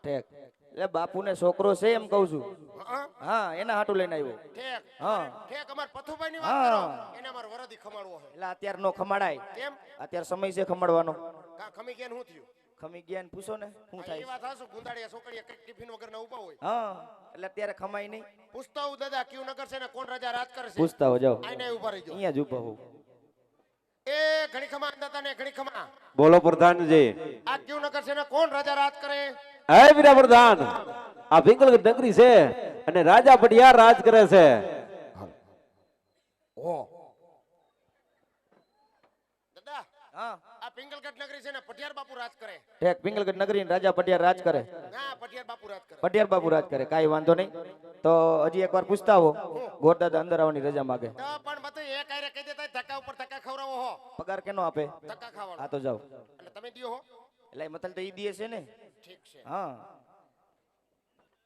ઠેક. એટલે બાપુને છોકરો છે એમ કહું છું.
હા.
હા એના હાટું લઈને આવ્યો.
ઠેક.
હા
ઠેક. અમાર પથુભાઈ ની વાત
હા.
કરો. એને અમાર વરદી ખમાડવો છે.
એટલે અત્યારે નો ખમાડાય.
કેમ?
અત્યારે સમય છે ખમાડવાનો.
કા ખમી ગયા શું થયું?
ખમી ગયા ને પૂછો ને શું
એ
થાય.
વાત હાસુ. ગુંદાડિયા છોકરીયા કઈ ટિફિન વગર ના ઉભા હોય.
હા એટલે અત્યારે ખમાય નહીં.
પૂછતા હું દાદા કયું નગર છે ને કોણ રાજા રાજ કરે છે?
પૂછતા હો જાઓ.
આઈને ઉભા રહી જાઓ.
અહીંયા જ ઉભા હોઉં.
એ ઘણી ખમા દાદા ને ઘણી ખમા.
બોલો પ્રધાનજી.
આ કયું નગર છે ને કોણ રાજા રાજ કરે?
હે વીરા પ્રધાન, આ પિંગલગઢ નગરી છે અને રાજા પટિયાર રાજ કરે છે.
ઓ દાદા,
હા
આ પિંગલગઢ નગરી છે ને પટિયાર બાપુ રાજ કરે.
ઠેક. પિંગલગઢ નગરી રાજા પટિયાર રાજ કરે.
ના, પટિયાર બાપુ રાજ કરે.
પટિયાર બાપુ રાજ કરે. કાંઈ વાંધો નહીં. તો હજી એકવાર પૂછતા હો. ગોરદાદા અંદર આવવાની રજા માગે.
તો પણ બધું એક આયરે કહી દેતા ધક્કા ઉપર ધક્કા ખવડાવો હો.
પગાર કેનો આપે?
ધક્કા ખાવાનો.
હા તો જાઓ.
એટલે તમે દિયો હો.
એટલે મતલબ તો ઈ દીએ છે ને.
ઠીક છે.
હા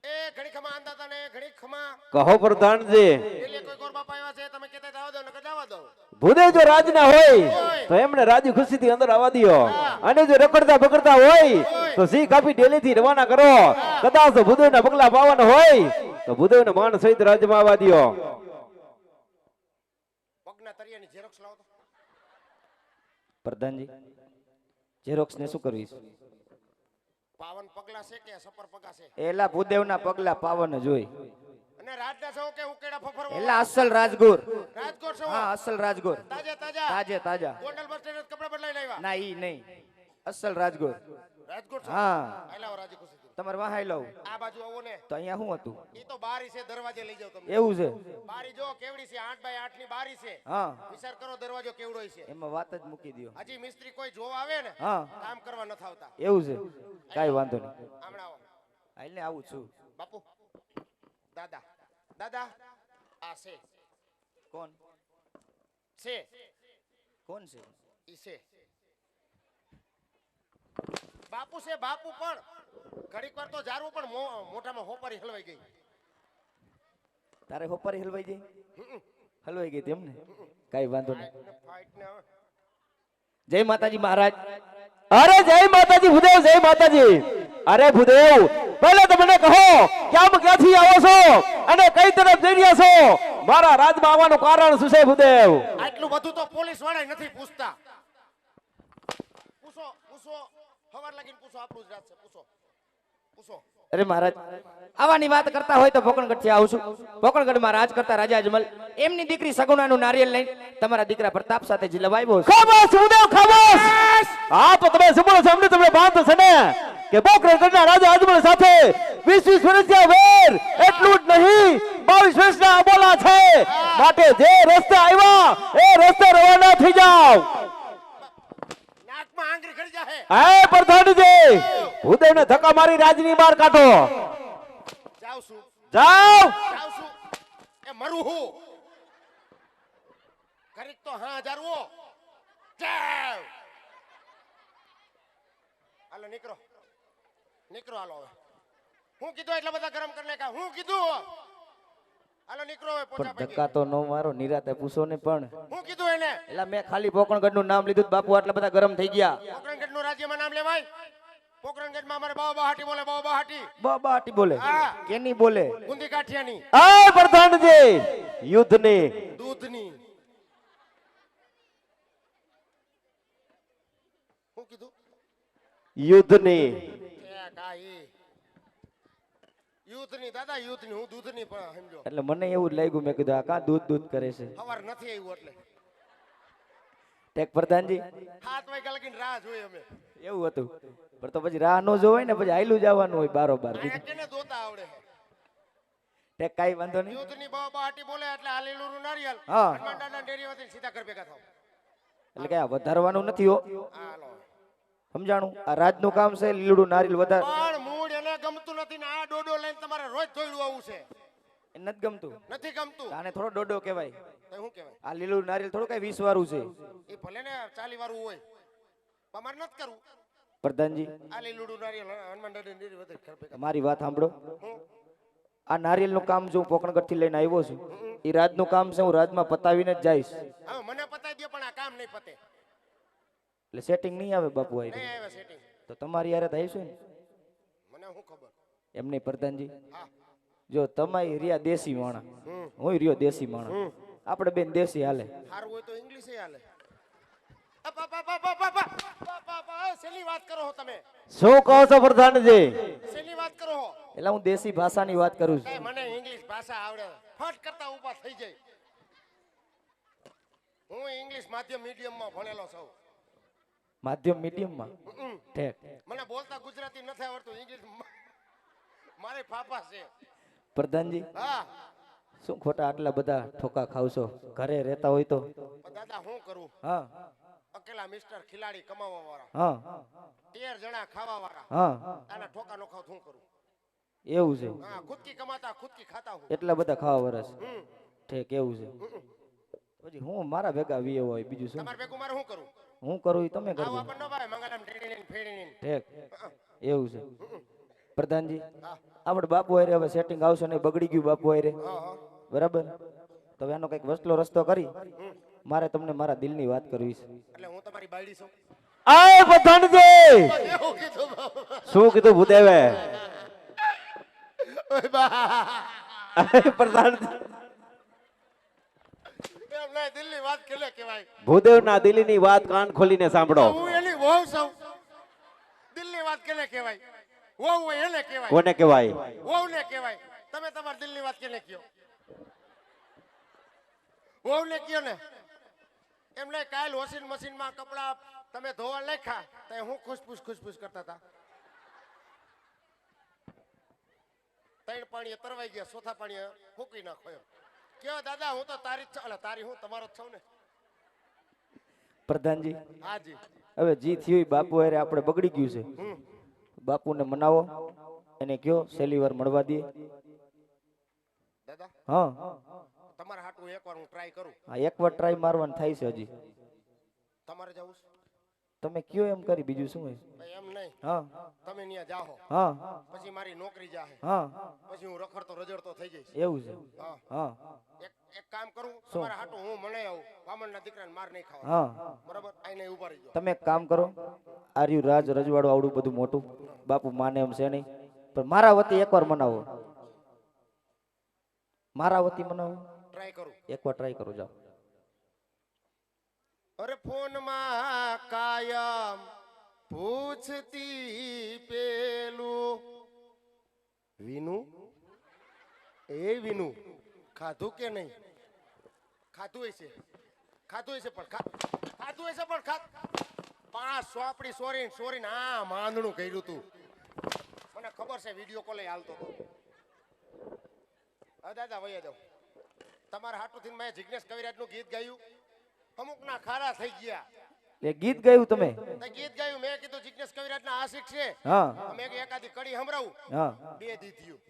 એ ઘણી ખમા આંદાતા ને ઘણી ખમા.
કહો પ્રધાનજી.
એટલે કોઈ ગોર બાપા આવ્યા છે, તમે કહેતા જવા દો નકર જવા દો.
ભૂદેવ જો રાજના હોય તો એમને રાજી ખુશીથી અંદર આવવા દો, અને જો રખડતા બગડતા હોય તો સિંહ કાપી ડેલીથી રવાના કરો. કદાચ ભૂદેવના પગલા પાવાના હોય તો ભૂદેવને માન સહિત રાજમાં આવવા દો.
પગના તરિયાની ઝેરોક્ષ લાવો તો.
પ્રધાનજી ઝેરોક્સ ને શું કરવી છે?
પાવન પગલા છે કે સપર પગા છે?
એલા ભૂદેવના પગલા પાવન જ હોય.
અને રાજના છો કે ઉકેડા ફફરવા?
એલા અસલ રાજગુર.
રાજકોટ છો?
હા અસલ રાજગુર.
તાજા તાજા
તાજે તાજા.
ગોંડલ બસ સ્ટેન્ડ કપડા બદલાઈ લાવ્યા?
ના ઈ નહીં, અસલ રાજગુર.
રાજકોટ છો?
હા
આયલાઓ રાજી ખુશી
તમારે વાહાઈ લઉં
આ બાજુ આવો ને.
તો અહીંયા શું હતું?
ઈ તો બારી છે, દરવાજે લઈ જાવ તમે.
એવું છે?
બારી જો કેવડી છે, 8 બાય 8 ની બારી છે.
હા
વિચાર કરો દરવાજો કેવડો છે.
એમાં વાત જ મૂકી દ્યો.
હજી મિસ્ત્રી કોઈ જોવા આવે ને
હા
કામ કરવા નથી આવતા.
એવું છે? કાંઈ વાંધો નહીં.
હમણાં આવો.
હાલને આવું છું.
બાપુ દાદા દાદા આ છે
કોણ
છે
કોણ છે?
ઈ છે બાપુ છે બાપુ. પણ ઘડીક વાર તો જારું પણ મોઢામાં હોપારી હલવાઈ ગઈ.
તારે હોપારી હલવાઈ ગઈ? હલવાઈ ગઈ તેમ ને? કાંઈ વાંધો નહીં.
ફાઈટ ને હવે
જય માતાજી મહારાજ.
અરે જય માતાજી ભૂદેવ, જય માતાજી. અરે ભૂદેવ, પહેલા તો મને કહો કે આમ ક્યાંથી આવો છો અને કઈ તરફ જઈ રહ્યા છો? મારા રાજમાં આવવાનું કારણ શું છે ભૂદેવ?
આટલું બધું તો પોલીસ વાળા નથી પૂછતા. પૂછો પૂછો સવાર લાગીને પૂછો. આપણું જ રાજ છે. પૂછો પૂછો.
અરે મહારાજ આવાની વાત કરતા હોય તો પોકણગઢ થી આવું છું. પોકણગઢમાં રાજ કરતા રાજા અજમલ એમની દીકરી સગુણાનું નારિયેલ લઈને તમારા દીકરા પ્રતાપ સાથે જિલ્લા આવ્યો છે.
ખામોશ ભૂદેવ, ખામોશ. હા તો તમે સાંભળો છો, અમને તમને ભાન છે ને કે પોકરણગઢના રાજા અજમલ સાથે 20 વર્ષના વેર, એટલું જ નહીં 22 વર્ષના અબોલા છે. માટે જે રસ્તે આવ્યા એ રસ્તે રવાના થઈ જાવ.
નાકમાં આંગળી ખડી જાહે.
હે પ્રધાનજી, ભૂદેવને ધક્કા મારી રાજની બહાર કાઢો.
જાવ છું
જાઓ.
જાવ છું. એ મરું હું ઘડીક તો 1000 વો. જાવ હાલો નીકળો નીકળો. હાલો હવે હું કીધું એટલા બધા ગરમ કરી નાખ્યા. હું કીધું હાલો નીકળો હવે. પોચા
પણ ધક્કા તો ન મારો, નિરાતે પૂછો ને. પણ
હું કીધું એને?
એલા મેં ખાલી પોકણગઢનું નામ લીધું, બાપુ આટલા બધા ગરમ થઈ ગયા.
પોકરણગઢનું રાજ્યમાં નામ લેવાય? પોકરણગઢમાં અમારે બાવા બહાટી બોલે. બાવા બહાટી
બાબા આટી બોલે?
હા.
કેની બોલે?
ગુંદી કાઠિયાની
આ પ્રધાનજી યુદ્ધની
દૂધની. હું કીધું?
યુદ્ધની
યુદ્ધની દાદા યુદ્ધની. હું દૂધની પણ સમજો.
એટલે મને એવું જ લાગ્યું, મેં કીધું આ કાં દૂધ દૂધ કરે છે.
સવાર નથી આવ્યું એટલે
ટેક પ્રધાનજી
7 વાગ્યા લગીને રાહ જોઈએ અમે.
એવું હતું. પણ તો પછી રાહ ન જોવાય ને, પછી આયલું જવાનું હોય બારોબાર.
આયા કેને દોતા આવડે?
ટેક કાંઈ વાંધો નહીં.
યુદ્ધની બાવા બહાટી બોલે એટલે આ લીલું નારિયેલ
હા.
હનુમાન દાદાના ડેરીમાંથી સીધા ઘર ભેગા થાવ.
એટલે કે આ વધારવાનું નથી હો,
હાલો.
સમજાણું? આ રાજનું કામ છે, લીલું નારિયેલ વધાર.
પણ મૂળ એને ગમતું નથી ને આ ડોડો લઈને તમારે રોજ ધોઈડું આવું છે.
એ નથી ગમતું.
નથી ગમતું
આને થોડો ડોડો કહેવાય.
તો શું કહેવાય?
આ લીલું નારિયેલ થોડું કઈ 20 વાળું છે.
એ ભલે ને 40 વાળું હોય પણ મારે નથી કરવું.
પ્રધાનજી
આ લીલું નારિયેલ હનુમાન દાદાની ડેરી વધે ઘર ભેગા.
મારી વાત સાંભળો.
હું
આ નારિયેલનું કામ જો હું પોકણગઢ થી લઈને આવ્યો છું, એ રાજનું કામ છે, હું રાજમાં પતાવીને જ જઈશ.
હવે મને પતાવી દે પણ આ કામ નહીં પતે.
એટલે સેટિંગ નહીં આવે બાપુ.
નહીં
આવી
આવે સેટિંગ.
તો તમારી યારે થાય છે ને?
મને શું ખબર?
એમ નહીં પ્રધાનજી,
હા.
જો તમારી રહ્યા દેશી માણા, હું રહ્યો દેશી માણા, આપણે બેન દેશી હાલે.
સારું હોય તો ઇંગ્લિશ હાલે. શેની વાત કરો છો તમે?
શું કહો છો પ્રધાનજી?
શેની વાત કરો છો?
એટલે હું દેશી ભાષાની વાત કરું છું.
કાંઈ મને ઇંગ્લિશ ભાષા આવડે ફટ કરતા ઊભા થઈ જાય. હું ઇંગ્લિશ માધ્યમ મીડિયમમાં ભણેલો છું.
માધ્યમ મીડિયમમાં? ઠેક.
મને બોલતા ગુજરાતી નથી આવડતું. ઇંગ્લિશ મારે ફાફા છે.
પ્રધાનજી
હા
શું ખોટા આટલા બધા ઠોકા ખાવ છો? ઘરે રહેતા હોય તો?
પણ દાદા હું કરું?
હા
અકેલા મિસ્ટર ખિલાડી કમાવા વાળા,
હા
13 જણા ખાવા વાળા,
હા
આના ઠોકા નો ખાવ શું કરું?
એવું છે?
હા ખુદકી કમાતા ખુદકી ખાતા હું.
એટલા બધા ખાવા વરસ?
હમ.
ઠેક એવું છે? પછી હું મારા ભેગા વી હોય બીજું શું?
તમારે ભેગું મારે શું કરું?
હું કરું એ તમે
આવું
કરજો.
આપણને ન ભાવે. મંગળમ ટેડીને ફેડીને.
ઠેક એવું છે? પ્રધાનજી
હા
આપણે બાપુ હારે હવે સેટિંગ આવશે નહીં, બગડી ગયું બાપુ હારે,
હા હા.
બરાબર? તો હવે આનો કંઈક વસલો રસ્તો કરી મારે તમને મારા દિલની વાત કરવી છે.
એટલે હું તમારી બાયડી છું.
આ પ્રધાનજી
એવું કીધું બાબા.
શું કીધું ભૂદેવે?
ઓય બા.
પ્રધાનજી
એમ નહીં દિલની વાત કેને કહેવાય?
ભૂદેવના દિલની વાત કાન ખોલીને સાંભળો.
હું એની વહુ છું. દિલની વાત કેને કહેવાય? વહુ હોય એને કહેવાય.
કોને કહેવાય?
વહુને કહેવાય. તમે તમારી દિલની વાત કેને કયો? વહુને કયો ને. એમ નહીં, કાલ વોશિંગ મશીનમાં કપડા તમે ધોવા નાખ્યા તો હું ખુશપુશ કરતા હતા. ત્રણ પાણીએ તરવાઈ ગયા, ચોથા પાણીએ ફૂકી નાખો એમ. કયો દાદા, હું તો તારી જ છું. અલા, તારી હું તમારો જ છું ને.
પ્રધાનજી
હાજી.
હવે જી થયું ઈ બાપુ હારે આપણે બગડી ગયું છે. બાપુને મનાવો, એને કયો છેલ્લી વાર મળવા દે.
દાદા,
હા
તમારા હાટું એકવાર હું ટ્રાય કરું.
હા, એકવાર ટ્રાય મારવાનું થાય છે હજી.
તમારે જવું છે?
તમે કયો એમ કરી, બીજું શું હોય?
ભાઈ એમ નહીં,
હા
તમે ત્યાં જાઓ
હા
પછી મારી નોકરી જાહે,
હા
પછી હું રખડતો રજડતો થઈ જઈશ.
એવું છે.
હા.
હા
એક કામ કરું, તમારા હાટું હું મને આવું, વામનના દીકરાને માર નહીં ખાવા.
હા
બરાબર, આઈને ઉભા રહી જાઓ.
તમે એક કામ કરો, આર્યુ રાજ રજવાડું આવડું બધું મોટું, બાપુ માને એમ છે નહીં, પણ મારા વતી એકવાર મનાવો. મારા વતી મનાવો,
ટ્રાય કરું.
એકવાર ટ્રાય કરો, જાઓ.
અરે ફોનમાં કાયમ પૂછતી પેલું વિનુ, એ વિનુ ખાધું કે નહીં? ખાધું હશે, ખાધું હશે પણ ખાધું હશે પણ 5 સોપડી સોરીને આ માંદણું કર્યું તું. મને ખબર છે, વિડીયો કોલે હાલતો હતો. હવે દાદા વૈયા જાવ. તમારા હાટુથી મેં જિગ્નેશ કવિરાજનું ગીત ગાયું, અમુક ના ખારા થઈ ગયા.
એ ગીત ગાયું તમે?
તે ગીત ગાયું, મેં કીધું જિગ્નેશ કવિરાજના આશિક છે,
હા
મેં કે એકાદી કડી સંભળાવું.
હા,
2 દી થયું.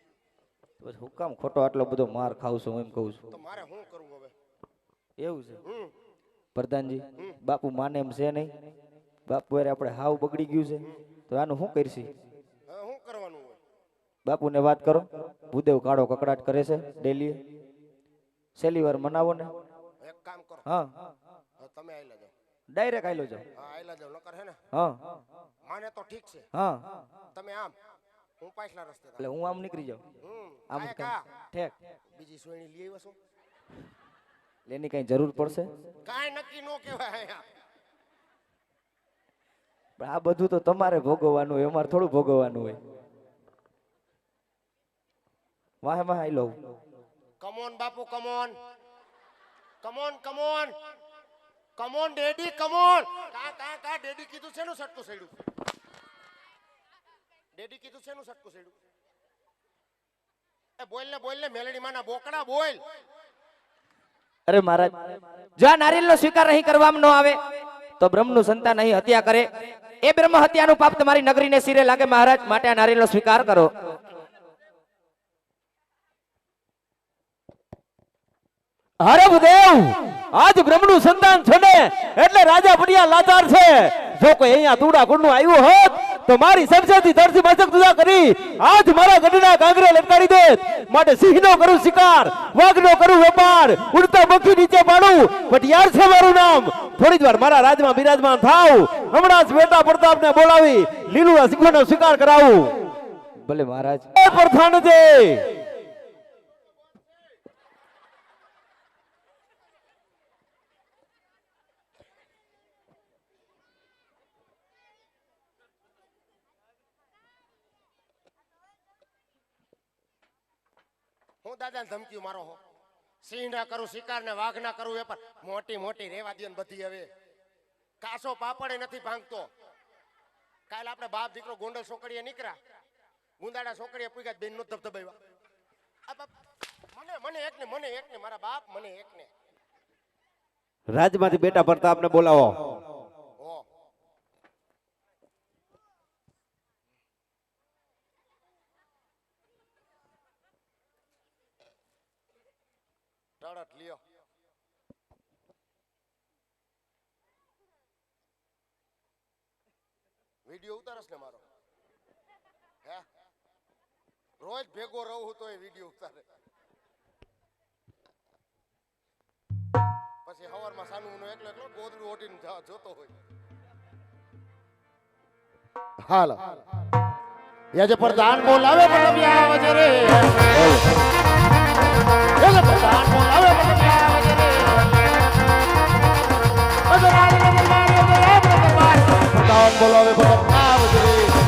બસ હું કામ ખોટો આટલો બધો માર ખાવ છું, હું એમ કહું છું.
તો મારે શું કરવું હવે?
એવું છે
હમ
પ્રધાનજી, બાપુ માને એમ છે નહીં, બાપુ હારે આપણે હાવ બગડી ગયું છે, તો આનું શું કરશી?
હવે શું કરવાનું હોય?
બાપુને વાત કરો, ભૂદેવ કાળો કકડાટ કરે છે ડેલી, છેલ્લી વાર મનાવો ને.
એક કામ કરો,
હા
હવે તમે આયલા જાઓ.
ડાયરેક્ટ આયલો જાઓ.
હા, આયલા જાઓ, નકર હે ને
હા
માને તો ઠીક છે,
હા,
તમે આમ, હું પાછલા રસ્તે
એટલે હું આમ નીકળી જાઉં. આમ
આમ
જ
કા
ઠેક,
બીજી સોયણી લઈ આવ્યો છું.
એની કઈ જરૂર પડશે?
કાંઈ નક્કી ન કહેવાય અહીંયા.
પણ આ બધું તો તમારે ભોગવવાનું હોય, અમારે થોડું ભોગવવાનું હોય. વાહે વાહે આઈ લઉં.
કમોન બાપુ, come on come on come on come on daddy, come on. કા ડેડી કીધું છે નું સટકું સડ્યું? ડેડી કીધું છે નું સટકું સડ્યું? એ બોલ ને મેલડી માના બોકડા બોલ.
અરે મહારાજ,
જો આ નારિયેળનો સ્વીકાર નહીં કરવામાં ન આવે તો બ્રહ્મનું સંતાન અહીં હત્યા કરે. એ બ્રહ્મ હત્યાનું પાપ તમારી નગરીને સિરે લાગે મહારાજ, માટે આ નારિયેળનો સ્વીકાર કરો.
અરે ભૂદેવ, આજ બ્રહ્મનું સંતાન છે ને એટલે રાજા બન્યા લાચાર છે. જો કોઈ અહીંયા તુડા કુંડનું આવ્યું હોત તો મારી સરસેથી ધરતી મસ્તક જુદા કરી આજ મારા ગઢના કાંગરે લટકાડી દે. માટે સિંહનો કરું શિકાર, વાઘનો કરું વેપાર, ઉડતા પક્ષી નીચે પાડું, પટિયાર છે મારું નામ. થોડી જ વાર મારા રાજમાં બિરાજમાન થાવ, હમણાં જ બેટા પ્રતાપને બોલાવી લીલુડા સિંહોનો શિકાર કરાવું.
ભલે મહારાજ.
એ પ્રધાનજી,
હું દાદાને ધમકીઓ મારો હો? સિંહ ના કરું શિકાર ને વાઘ ના કરું વેપાર. મોટી મોટી રેવા દે ને બધી. હવે કાસો પાપડે નથી ભાંગતો. કાલ આપણે બાપ દીકરો ગોંડલ સોકડીએ નીકળ્યા, ગુંદાડા સોકડીએ પૂગ્યા, બેન નો ધબધબાવ્યા. મને એકને મારા બાપ, મને એકને.
રાજમાંથી બેટા પ્રતાપને બોલાવો.
હો ટડટ લ્યો. વિડિયો ઉતારસ ને મારો? હે, રોજ ભેગો રહું તો એ વિડિયો ઉતારે. પછી હવારમાં સાનું એકલો ગોદડું ઓટીને જોતો હોય. હાલો યજ પ્રધાન બોલાવે પલવ્યા વજરે, યજ પ્રધાન બોલાવે પલવ્યા વજરે. બોલાવે ભગત આવજે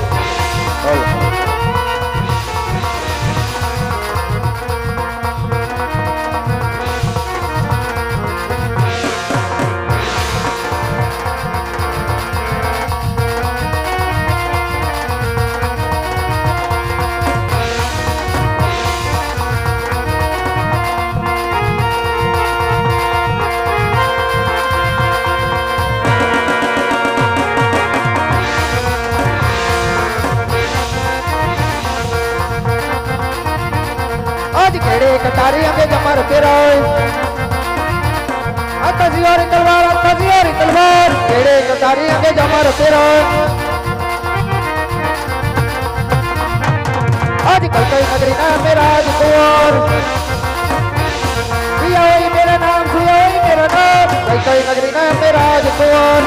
આજ કેડે કટારી અંગે જમર ફેરાય આતજીવારી તલવાર કેડે કટારી અંગે જમર ફેરાય આજ કલકઈ નગરી ના મેરા રાજકુંવર સિયાઈ મેરા નામ કલકઈ નગરી ના મેરા રાજકુંવર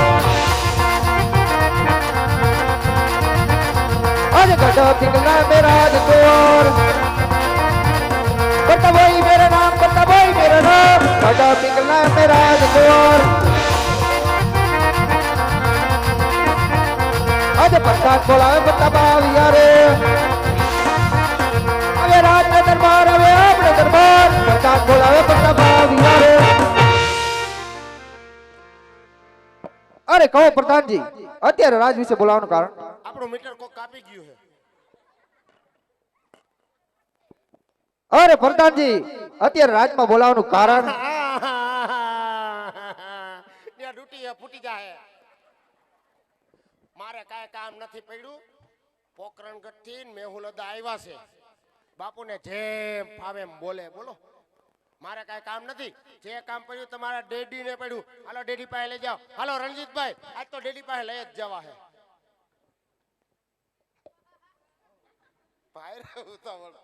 આજ ગઢ પિંગલા મેરા રાજકુંવર भाई मेरा नाम बड़ा पिघला में राजकुंवर आज पत्ता खोला बता बाविया रे अबे राज में दरबार अबे अपने दरबार पत्ता खोला बता बाविया रे अरे कहो प्रधान जी અત્યારે રાજ વિશે બોલાવવાનું કારણ
આપણો મીટર કોક કાપી ગયું છે
અરે પ્રધાનજી અત્યારે રાજમાં બોલાવવાનું કારણ
ત્યાં ડૂટી ફૂટી જાય મારે કાંઈ કામ નથી પડ્યું પોકરણગઢ થી મેહુલદા આવ્યા છે બાપુને જેમ ફાવે એમ બોલે બોલો મારે કાંઈ કામ નથી જે કામ પડ્યું તમારા ડેડી ને પડ્યું હાલો ડેડી પાસે લઈ જાઓ હાલો રણજીતભાઈ આજ તો ડેડી પાસે લઈ જ જવા છે ભાઈ ઉતાવળ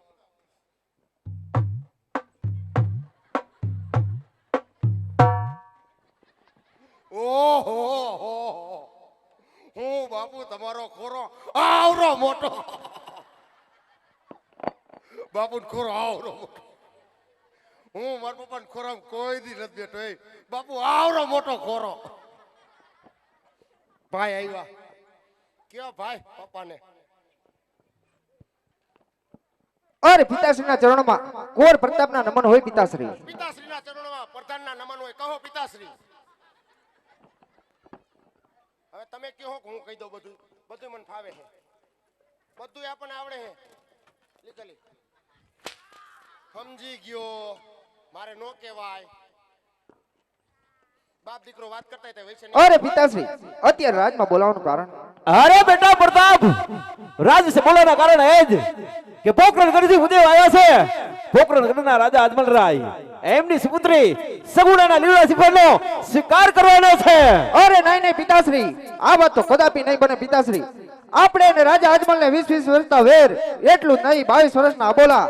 ઓહો હું બાપુ તમારો ખોરો આવરો મોટો બાપુ ખોરો આવરો મોટો હું મારા પપ્પા ખોરો કોઈ દી નથી બેઠો એ બાપુ આવરો મોટો ખોરો ભાઈ આવ્યા કયો ભાઈ પપ્પાને
અરે પિતાશ્રીના ચરણોમાં કુંવર પ્રતાપના નમન હોય પિતાશ્રી
પિતાશ્રીના ચરણોમાં પ્રધાનના નમન હોય કહો પિતાશ્રી હવે તમે કહો કે હું કહી દઉં બધું બધું મને ફાવે છે બધું આપણને આવડે છે લીકલી સમજી ગયો મારે નો કહેવાય બાપ દીકરો વાત કરતા હતા વૈસે
અરે પિતાશ્રી અત્યારે રાજમાં બોલાવવાનું કારણ
અરે બેટા પ્રતાપ રાજ વિશે બોલવાના કારણ એ જ કે પોકરણગઢથી ઉદય આવ્યા છે પોકરણગઢના રાજા અજમલ રાય એમની સુપુત્રી સગુણાના લીલા સિંહનો શિકાર કરવાનો છે
અરે નહીં પિતાશ્રી આ વાત તો કદાપી નહીં બને પિતાશ્રી આપણે અને રાજા અજમલને 20 વર્ષના વેર એટલું નહીં 22 વર્ષના અબોલા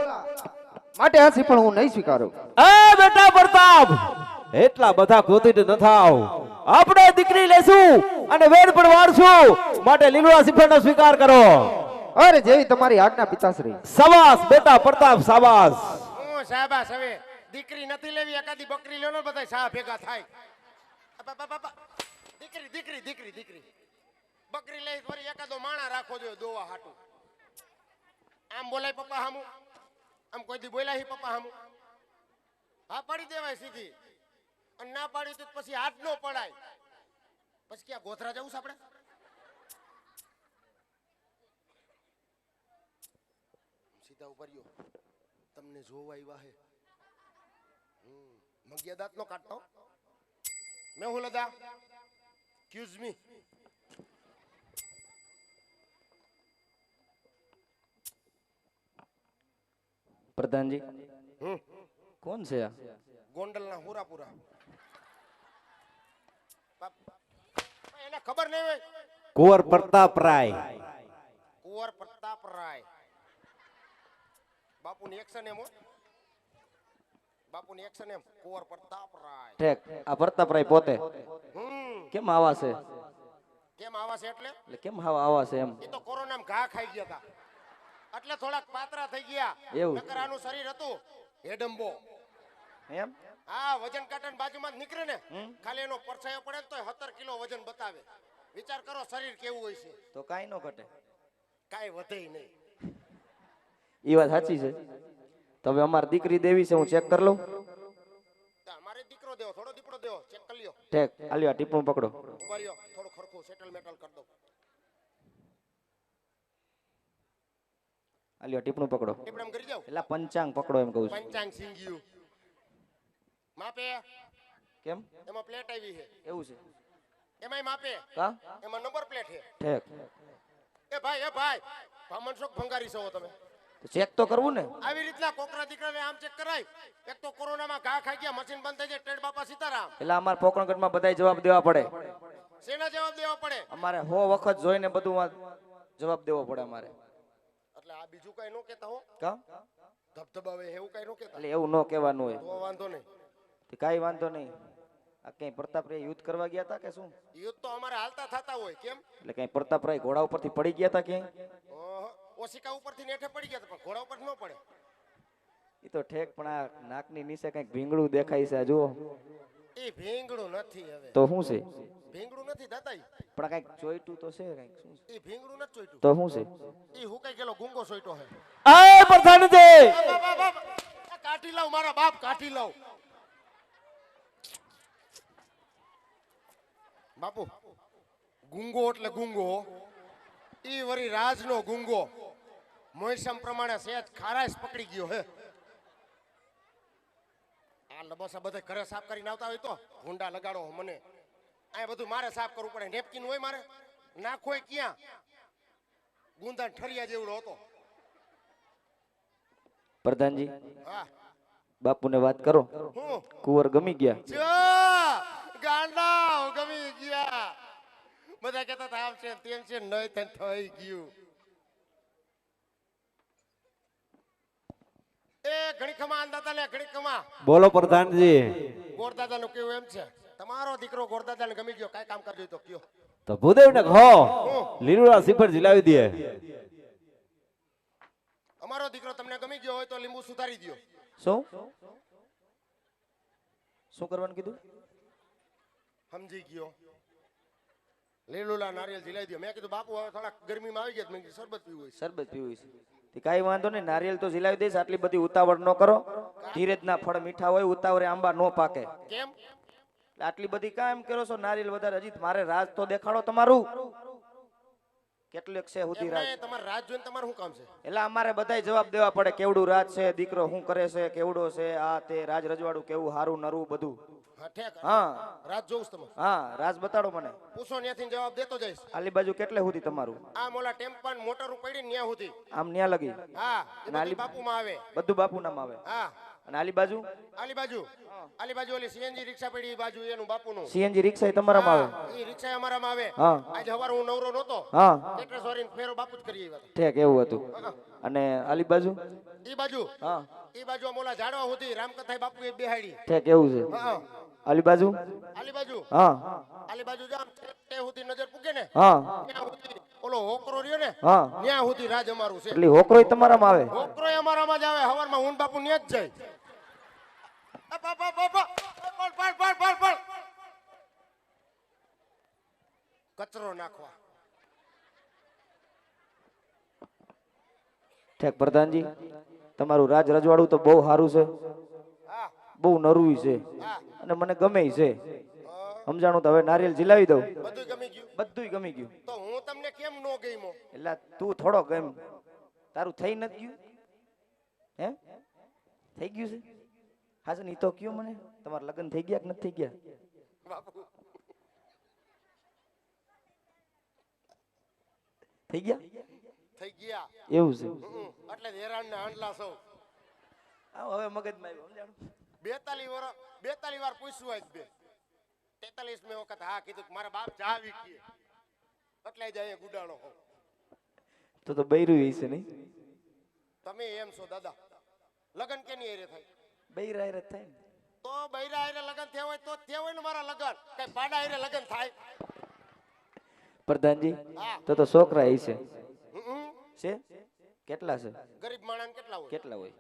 માટે આ સિંહણ હું નહીં સ્વીકારું
એ બેટા પ્રતાપ એટલા બધા ક્રોધિત ન થાવ આપણે દીકરી લેશું અને વેર પણ વાળશું માટે લીલા સિંહનો સ્વીકાર કરો
અરે જેવી તમારી આજ્ઞા પિતાશ્રી
શાબાશ બેટા પ્રતાપ શાબાશ
હું શાબાશ હવે દીકરી નથી લેવી એકાદી બકરી લેનો બધા શા ભેગા થાય દીકરી દીકરી દીકરી દીકરી બકરી લઈ ફરી એકાદો માણા રાખો જોઈએ દોવા હાટું આમ બોલાય પપ્પા હામુ આમ કોઈ દી બોલાય પપ્પા હામુ હા પાડી દેવાય સીધી અને ના પાડી તો પછી હાથ નો પડાય પછી ક્યાં ગોધરા જવું છે આપણે સીધા ઉપર ગયો તમને જોવા આવ્યા હે મગ્યા દાંત નો કાઢતો મેહુલદા ક્યુઝ મી
પ્રધાનજી કોણ છે આ
ગોંડલના હુરાપુરા એને ખબર નહીં હોય
કુંવર પ્રતાપ રાય
કુંવર પ્રતાપ રાય બાપુની એક્શન એમ બાપુની એક્શન એમ કુંવર પ્રતાપ રાય
ઠેક આ પ્રતાપરાય પોતે કેમ આવા છે
કેમ આવા છે એટલે
કેમ આવા છે એમ
એ તો કોરોનામાં ઘા ખાઈ ગયા હતા એટલે થોડાક પાતરા થઈ ગયા
એવું
નકર આનું શરીર હતું હેડમ્બો
એમ
હા વજન કાંટાની બાજુમાં જ નીકળે ને ખાલી એનો પરછાયો પડે તો 17 કિલો વજન બતાવે વિચાર કરો શરીર કેવું હોય છે.
તો કાંઈ ન ઘટે.
કાંઈ વધે નહીં.
એ વાત સાચી છે. તો હવે અમારી દીકરી દેવી છે, હું ચેક કરી લઉં.
તો અમારે દીકરો દેવો, થોડો દીકરો દેવો, ચેક કરી લ્યો.
ઠેક આલ્યો, આ ટીપણું પકડો.
ઉભા રહ્યો, થોડું ખરખું સેટલ મેટલ કરી દો.
આલ્યો, ટીપણું પકડો.
ટીપણામ કરી જાવ.
એટલે પંચાંગ પકડો એમ કહું છું.
પંચાંગ સિંગિયું માપે.
કેમ
એમાં પ્લેટ આવી છે,
એવું છે?
એમાંય માપે.
કા
એમાં નંબર પ્લેટ છે.
ઠેક
એ ભાઈ ભામણ શોખ ભંગારી છો તમે.
તો ચેક તો કરવું ને.
આવી રીતના કોકરા દીકરાને આમ ચેક કરાય. એક તો કોરોનામાં ઘા ખાઈ ગયા, મશીન બંધ થઈ જાય, ટેડ બાપા સીતારામ.
એટલે અમારે પોકરણગઢમાં બધાય જવાબ દેવા પડે.
શેના જવાબ દેવા પડે?
અમારે 100 વખત જોઈને બધું જવાબ દેવો પડે અમારે.
એટલે આ બીજું કઈ નો કેતા હો,
કા
ધબધબાવે એવું કઈ નો કેતા.
એટલે એવું ન કહેવાનું હોય.
તો વાંધો નહીં.
તો કાંઈ વાંધો નહીં. આ ક્યાંય પ્રતાપરાય યુદ્ધ કરવા ગયા હતા કે શું?
યુદ્ધ તો અમારે હાલતા થતા હોય. કેમ?
એટલે ક્યાંય પ્રતાપરાય ઘોડા ઉપરથી પડી ગયા હતા ક્યાંય?
ઓહો, ઓશિકા ઉપરથી નેઠે પડી ગયા હતા, પણ ઘોડા ઉપર ન પડે.
એ તો ઠેક, પણ આ નાકની નીચે કંઈક ભીંગડું દેખાય છે. જુઓ.
એ ભીંગડું નથી. હવે
તો શું છે?
ભીંગડું નથી દાદાઈ.
પણ કંઈક ચોઈટું તો છે કંઈક. શું છે?
એ ભીંગડું નથી ચોઈટું.
તો શું છે?
એ હુકાઈ ગયેલો ગુંગો સોઈટો હે.
આ પ્રધાનજી
આ કાઢી લાવ, મારા બાપ કાઢી લાવ. બાપુ ગુંગો એટલે ગુંગો, ઈ વરી રાજનો ગુંગો. મોસમ પ્રમાણે સહેજ ખારાશ પકડી ગયો હે. આ લબોસા બધે ઘરે સાફ કરીને આવતા હોય તો ભૂંડા લગાડો મને. આ બધું મારે સાફ કરવું પડે. નેપકિન હોય મારે નાખોય ક્યાં? ગુંદા ઠરિયા જેવડો હતો.
પ્રધાનજી
હા
બાપુને વાત કરો.
હું
કુંવર ગમી ગયા.
જો ગાંડા ગમી ગયા. બધા કહેતા હતા આમ છે તેમ છે, નહીં તને થઈ ગયું. એ ઘણી ખમા અંદાતા લે, ઘણી ખમા.
બોલો પ્રધાનજી.
ગોરદાદા નું કેવું એમ છે, તમારો દીકરો ગોરદાદા ને ગમી ગયો, કઈ કામ કરજો તો કયો.
તો ભૂદેવ ને કહો લીલુડા શ્રીફળ જીલાવી દે.
અમારો દીકરો તમને ગમી ગયો હોય તો લીંબુ સુધારી દો.
શું શું કરવાનું કીધું?
સમજી ગયો. લીલુલા નારિયેળ જીલાવી દો. મેં કીધું બાપુ હવે થોડા ગરમીમાં આવી ગયા, મેં કીધું શરબત પીવું હોય.
શરબત પીવું છે. તે કાંઈ વાંધો નહીં, નારિયેળ તો જીલાવી દઈશ. આટલી બધી ઉતાવળ ન કરો. ધીરજના ફળ મીઠા હોય, ઉતાવળે આંબા ન પાકે.
કેમ?
એટલે આટલી બધી કામ કરો છો? નારિયેળ વધારે. હજી મારે રાજ તો દેખાડો તમારું. કેટલું છે સુધી રાજ?
એમને તમારે રાત જોઈને તમારે શું કામ છે?
એટલે અમારે બધાય જવાબ દેવા પડે. કેવડું રાજ છે, દીકરો શું કરે છે, કેવડો છે, આ તે રાજ રજવાડું કેવું હારું નરવું બધું.
હા ઠેક.
હા
રાત જોઉં છું તમે.
હા રાજ બતાડો મને.
પૂછો ત્યાંથી જવાબ દેતો જઈશ.
આલી બાજુ કેટલે સુધી તમારું?
આ મોલા ટેમ્પાન મોટર પડી ને ત્યાં સુધી.
આમ ન્યા લગી?
હા એ
નાલી-
બધી બાપુમાં આવે.
બધું બાપુ નામ આવે.
હા
અને આલી બાજુ?
આલી બાજુ ઓલી સીએનજી રિક્ષા પડી, ઈ બાજુ એનું બાપુનું.
સીએનજી રિક્ષા તમારામાં આવે?
ઈ રિક્ષા અમારામાં આવે.
હા.
આજે સવારે હું નવરો નહોતો,
હા
એટલે સોરી ફેરો બાપુ જ કરી આવ્યા હતા.
ઠેક એવું હતું. અને આલી બાજુ?
ઈ બાજુ
હા
ઈ બાજુ મોલા ઝાડવા સુધી રામકથાઈ બાપુ એ બેહાડી.
ઠેક એવું છે.
હા
આલી બાજુ?
આલી બાજુ
હા
આલી બાજુ જામ તે સુધી નજર પૂગે ને
હા
ત્યાં સુધી ઓલો હોકરો રહ્યો ને
હા.
ત્યાં સુધી રાજ અમારું છે.
એટલે હોકરોય તમારામાં આવે?
હોકરો અમારામાં જ આવે. હવારમાં હું ને બાપુ ન્યા જ જાય. Up, up, up, up, up. પળ. કચરો નાખવા.
ઠેક પ્રધાનજી તમારું રાજ રજવાડું તો બહુ સારું છે,
હા
બહુ નરવું છે
હા
અને મને ગમે છે.
હા.
સમજાણું? તો હવે નારિયેલ જીલાવી દઉં.
બધું ગમી ગયું
બધુંય ગમી ગયું.
તો હું તમને કેમ નો ગઈમો?
એટલે તું થોડો ગમ. તારું થઈ નથી ગયું? હે થઈ ગયું છે? હા છે ને, ઈ તો કયો મને. તમારા લગ્ન થઈ ગયા કે નથી થઈ ગયા?
બાપુ
થઈ ગયા?
થઈ ગયા.
એવું છે?
એટલે જ હેરાન ને હાંડલા સૌ.
આવો હવે મગજમાં આવ્યું. સમજાણું?
42 વાર પૂછ્યું આજ બે 43 મેં વખત હા કીધું કે મારા બાપ જાવી કીએ એટલે જ અહીંયા ગુડાણો હો.
તો બૈરું હશે નહીં?
તમે એમ છો દાદા, લગન કેની હારે થાય?
બૈરા હારે જ થાય ને.
તો બૈરા હારે લગન થયા હોય તો જ થયા હોય ને મારા લગન. કઈ પાડા હારે લગન થાય?
પ્રધાનજી
હા.
તો છોકરા હશે
હમ.
છે? કેટલા છે?
ગરીબ માણસ કેટલા હોય?
કેટલા હોય?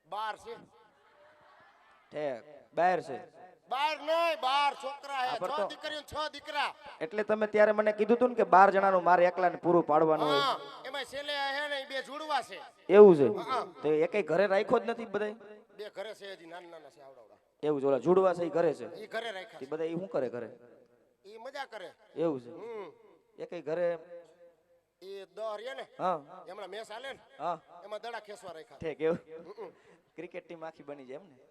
12 છે.
ઠેક બહાર છે?
બાર નહીં, બાર છોકરા હે,
પર
6
તો-
દીકરીઓ 6 દીકરા.
એટલે તમે ત્યારે મને કીધું તું ને કે 12 જણાનું મારે એકલાને પૂરું પાડવાનું હોય
હા, એમાં છેલ્લે હે ને ઈ બે જુડવા છે.
એવું છે
હા.
તો એકેય ઘરે રાખ્યો જ નથી બધાય
બે ઘરે છે હજી નાના નાના છે આવડાવડા.
એવું છે ઓલા જુડવા છે ઈ ઘરે છે
ઈ ઘરે રાખ્યા
ઈ બધા ઈ શું કરે ઘરે
છે. ઈ મજા કરે.
એવું છે
હમ.
એકેય ઘરે
ઈ દહ રહ્યા ને
હા
એમના મેસ હાલે ને
હા
એમાં દડા ખેસવા રાખ્યા.
ઠીક એવું ક્રિકેટ ટીમ આખી બની જાય એમ ને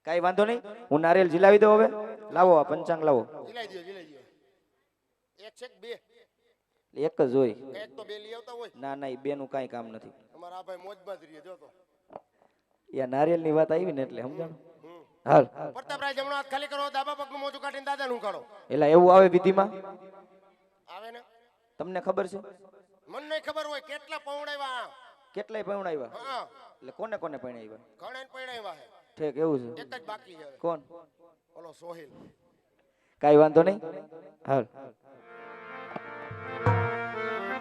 કાઈ વાંધો નહીં હું નારિયેલ જીલાવી દઉં હવે લાવો આ પંચાંગ લાવો
જીલાઈ દ્યો, જીલાઈ દ્યો. એક છે કે બે?
એક જ હોય
એક તો બે લઈ આવતા હોય.
ના ના એ બેનું કાંઈ કામ નથી
અમારા આ ભાઈ મોજમાં જ રહીએ જો તો.
યા નારિયેલની વાત આવી ને એટલે સમજાણું
હમ.
હાલ
પ્રતાપરાય જમણો હાથ ખાલી કરો, ડાબા પગનું મોજું કાઢીને દાદાને ઉકાળો.
એલા એવું આવે વિધિમાં
આવે ને?
તમને ખબર છે
મને નહીં ખબર હોય કેટલા પૌણાવ્યા.
કેટલાય પૈણાવ્યા
હા,
એટલે કોને કોને પૈણાવ્યા
ઘણા પૈણાવ્યા હે.
ઠીક એવું છે
એક જ બાકી છે હવે.
કોણ
ઓલો સોહિલ.
કાંઈ વાંધો નહીં હાલ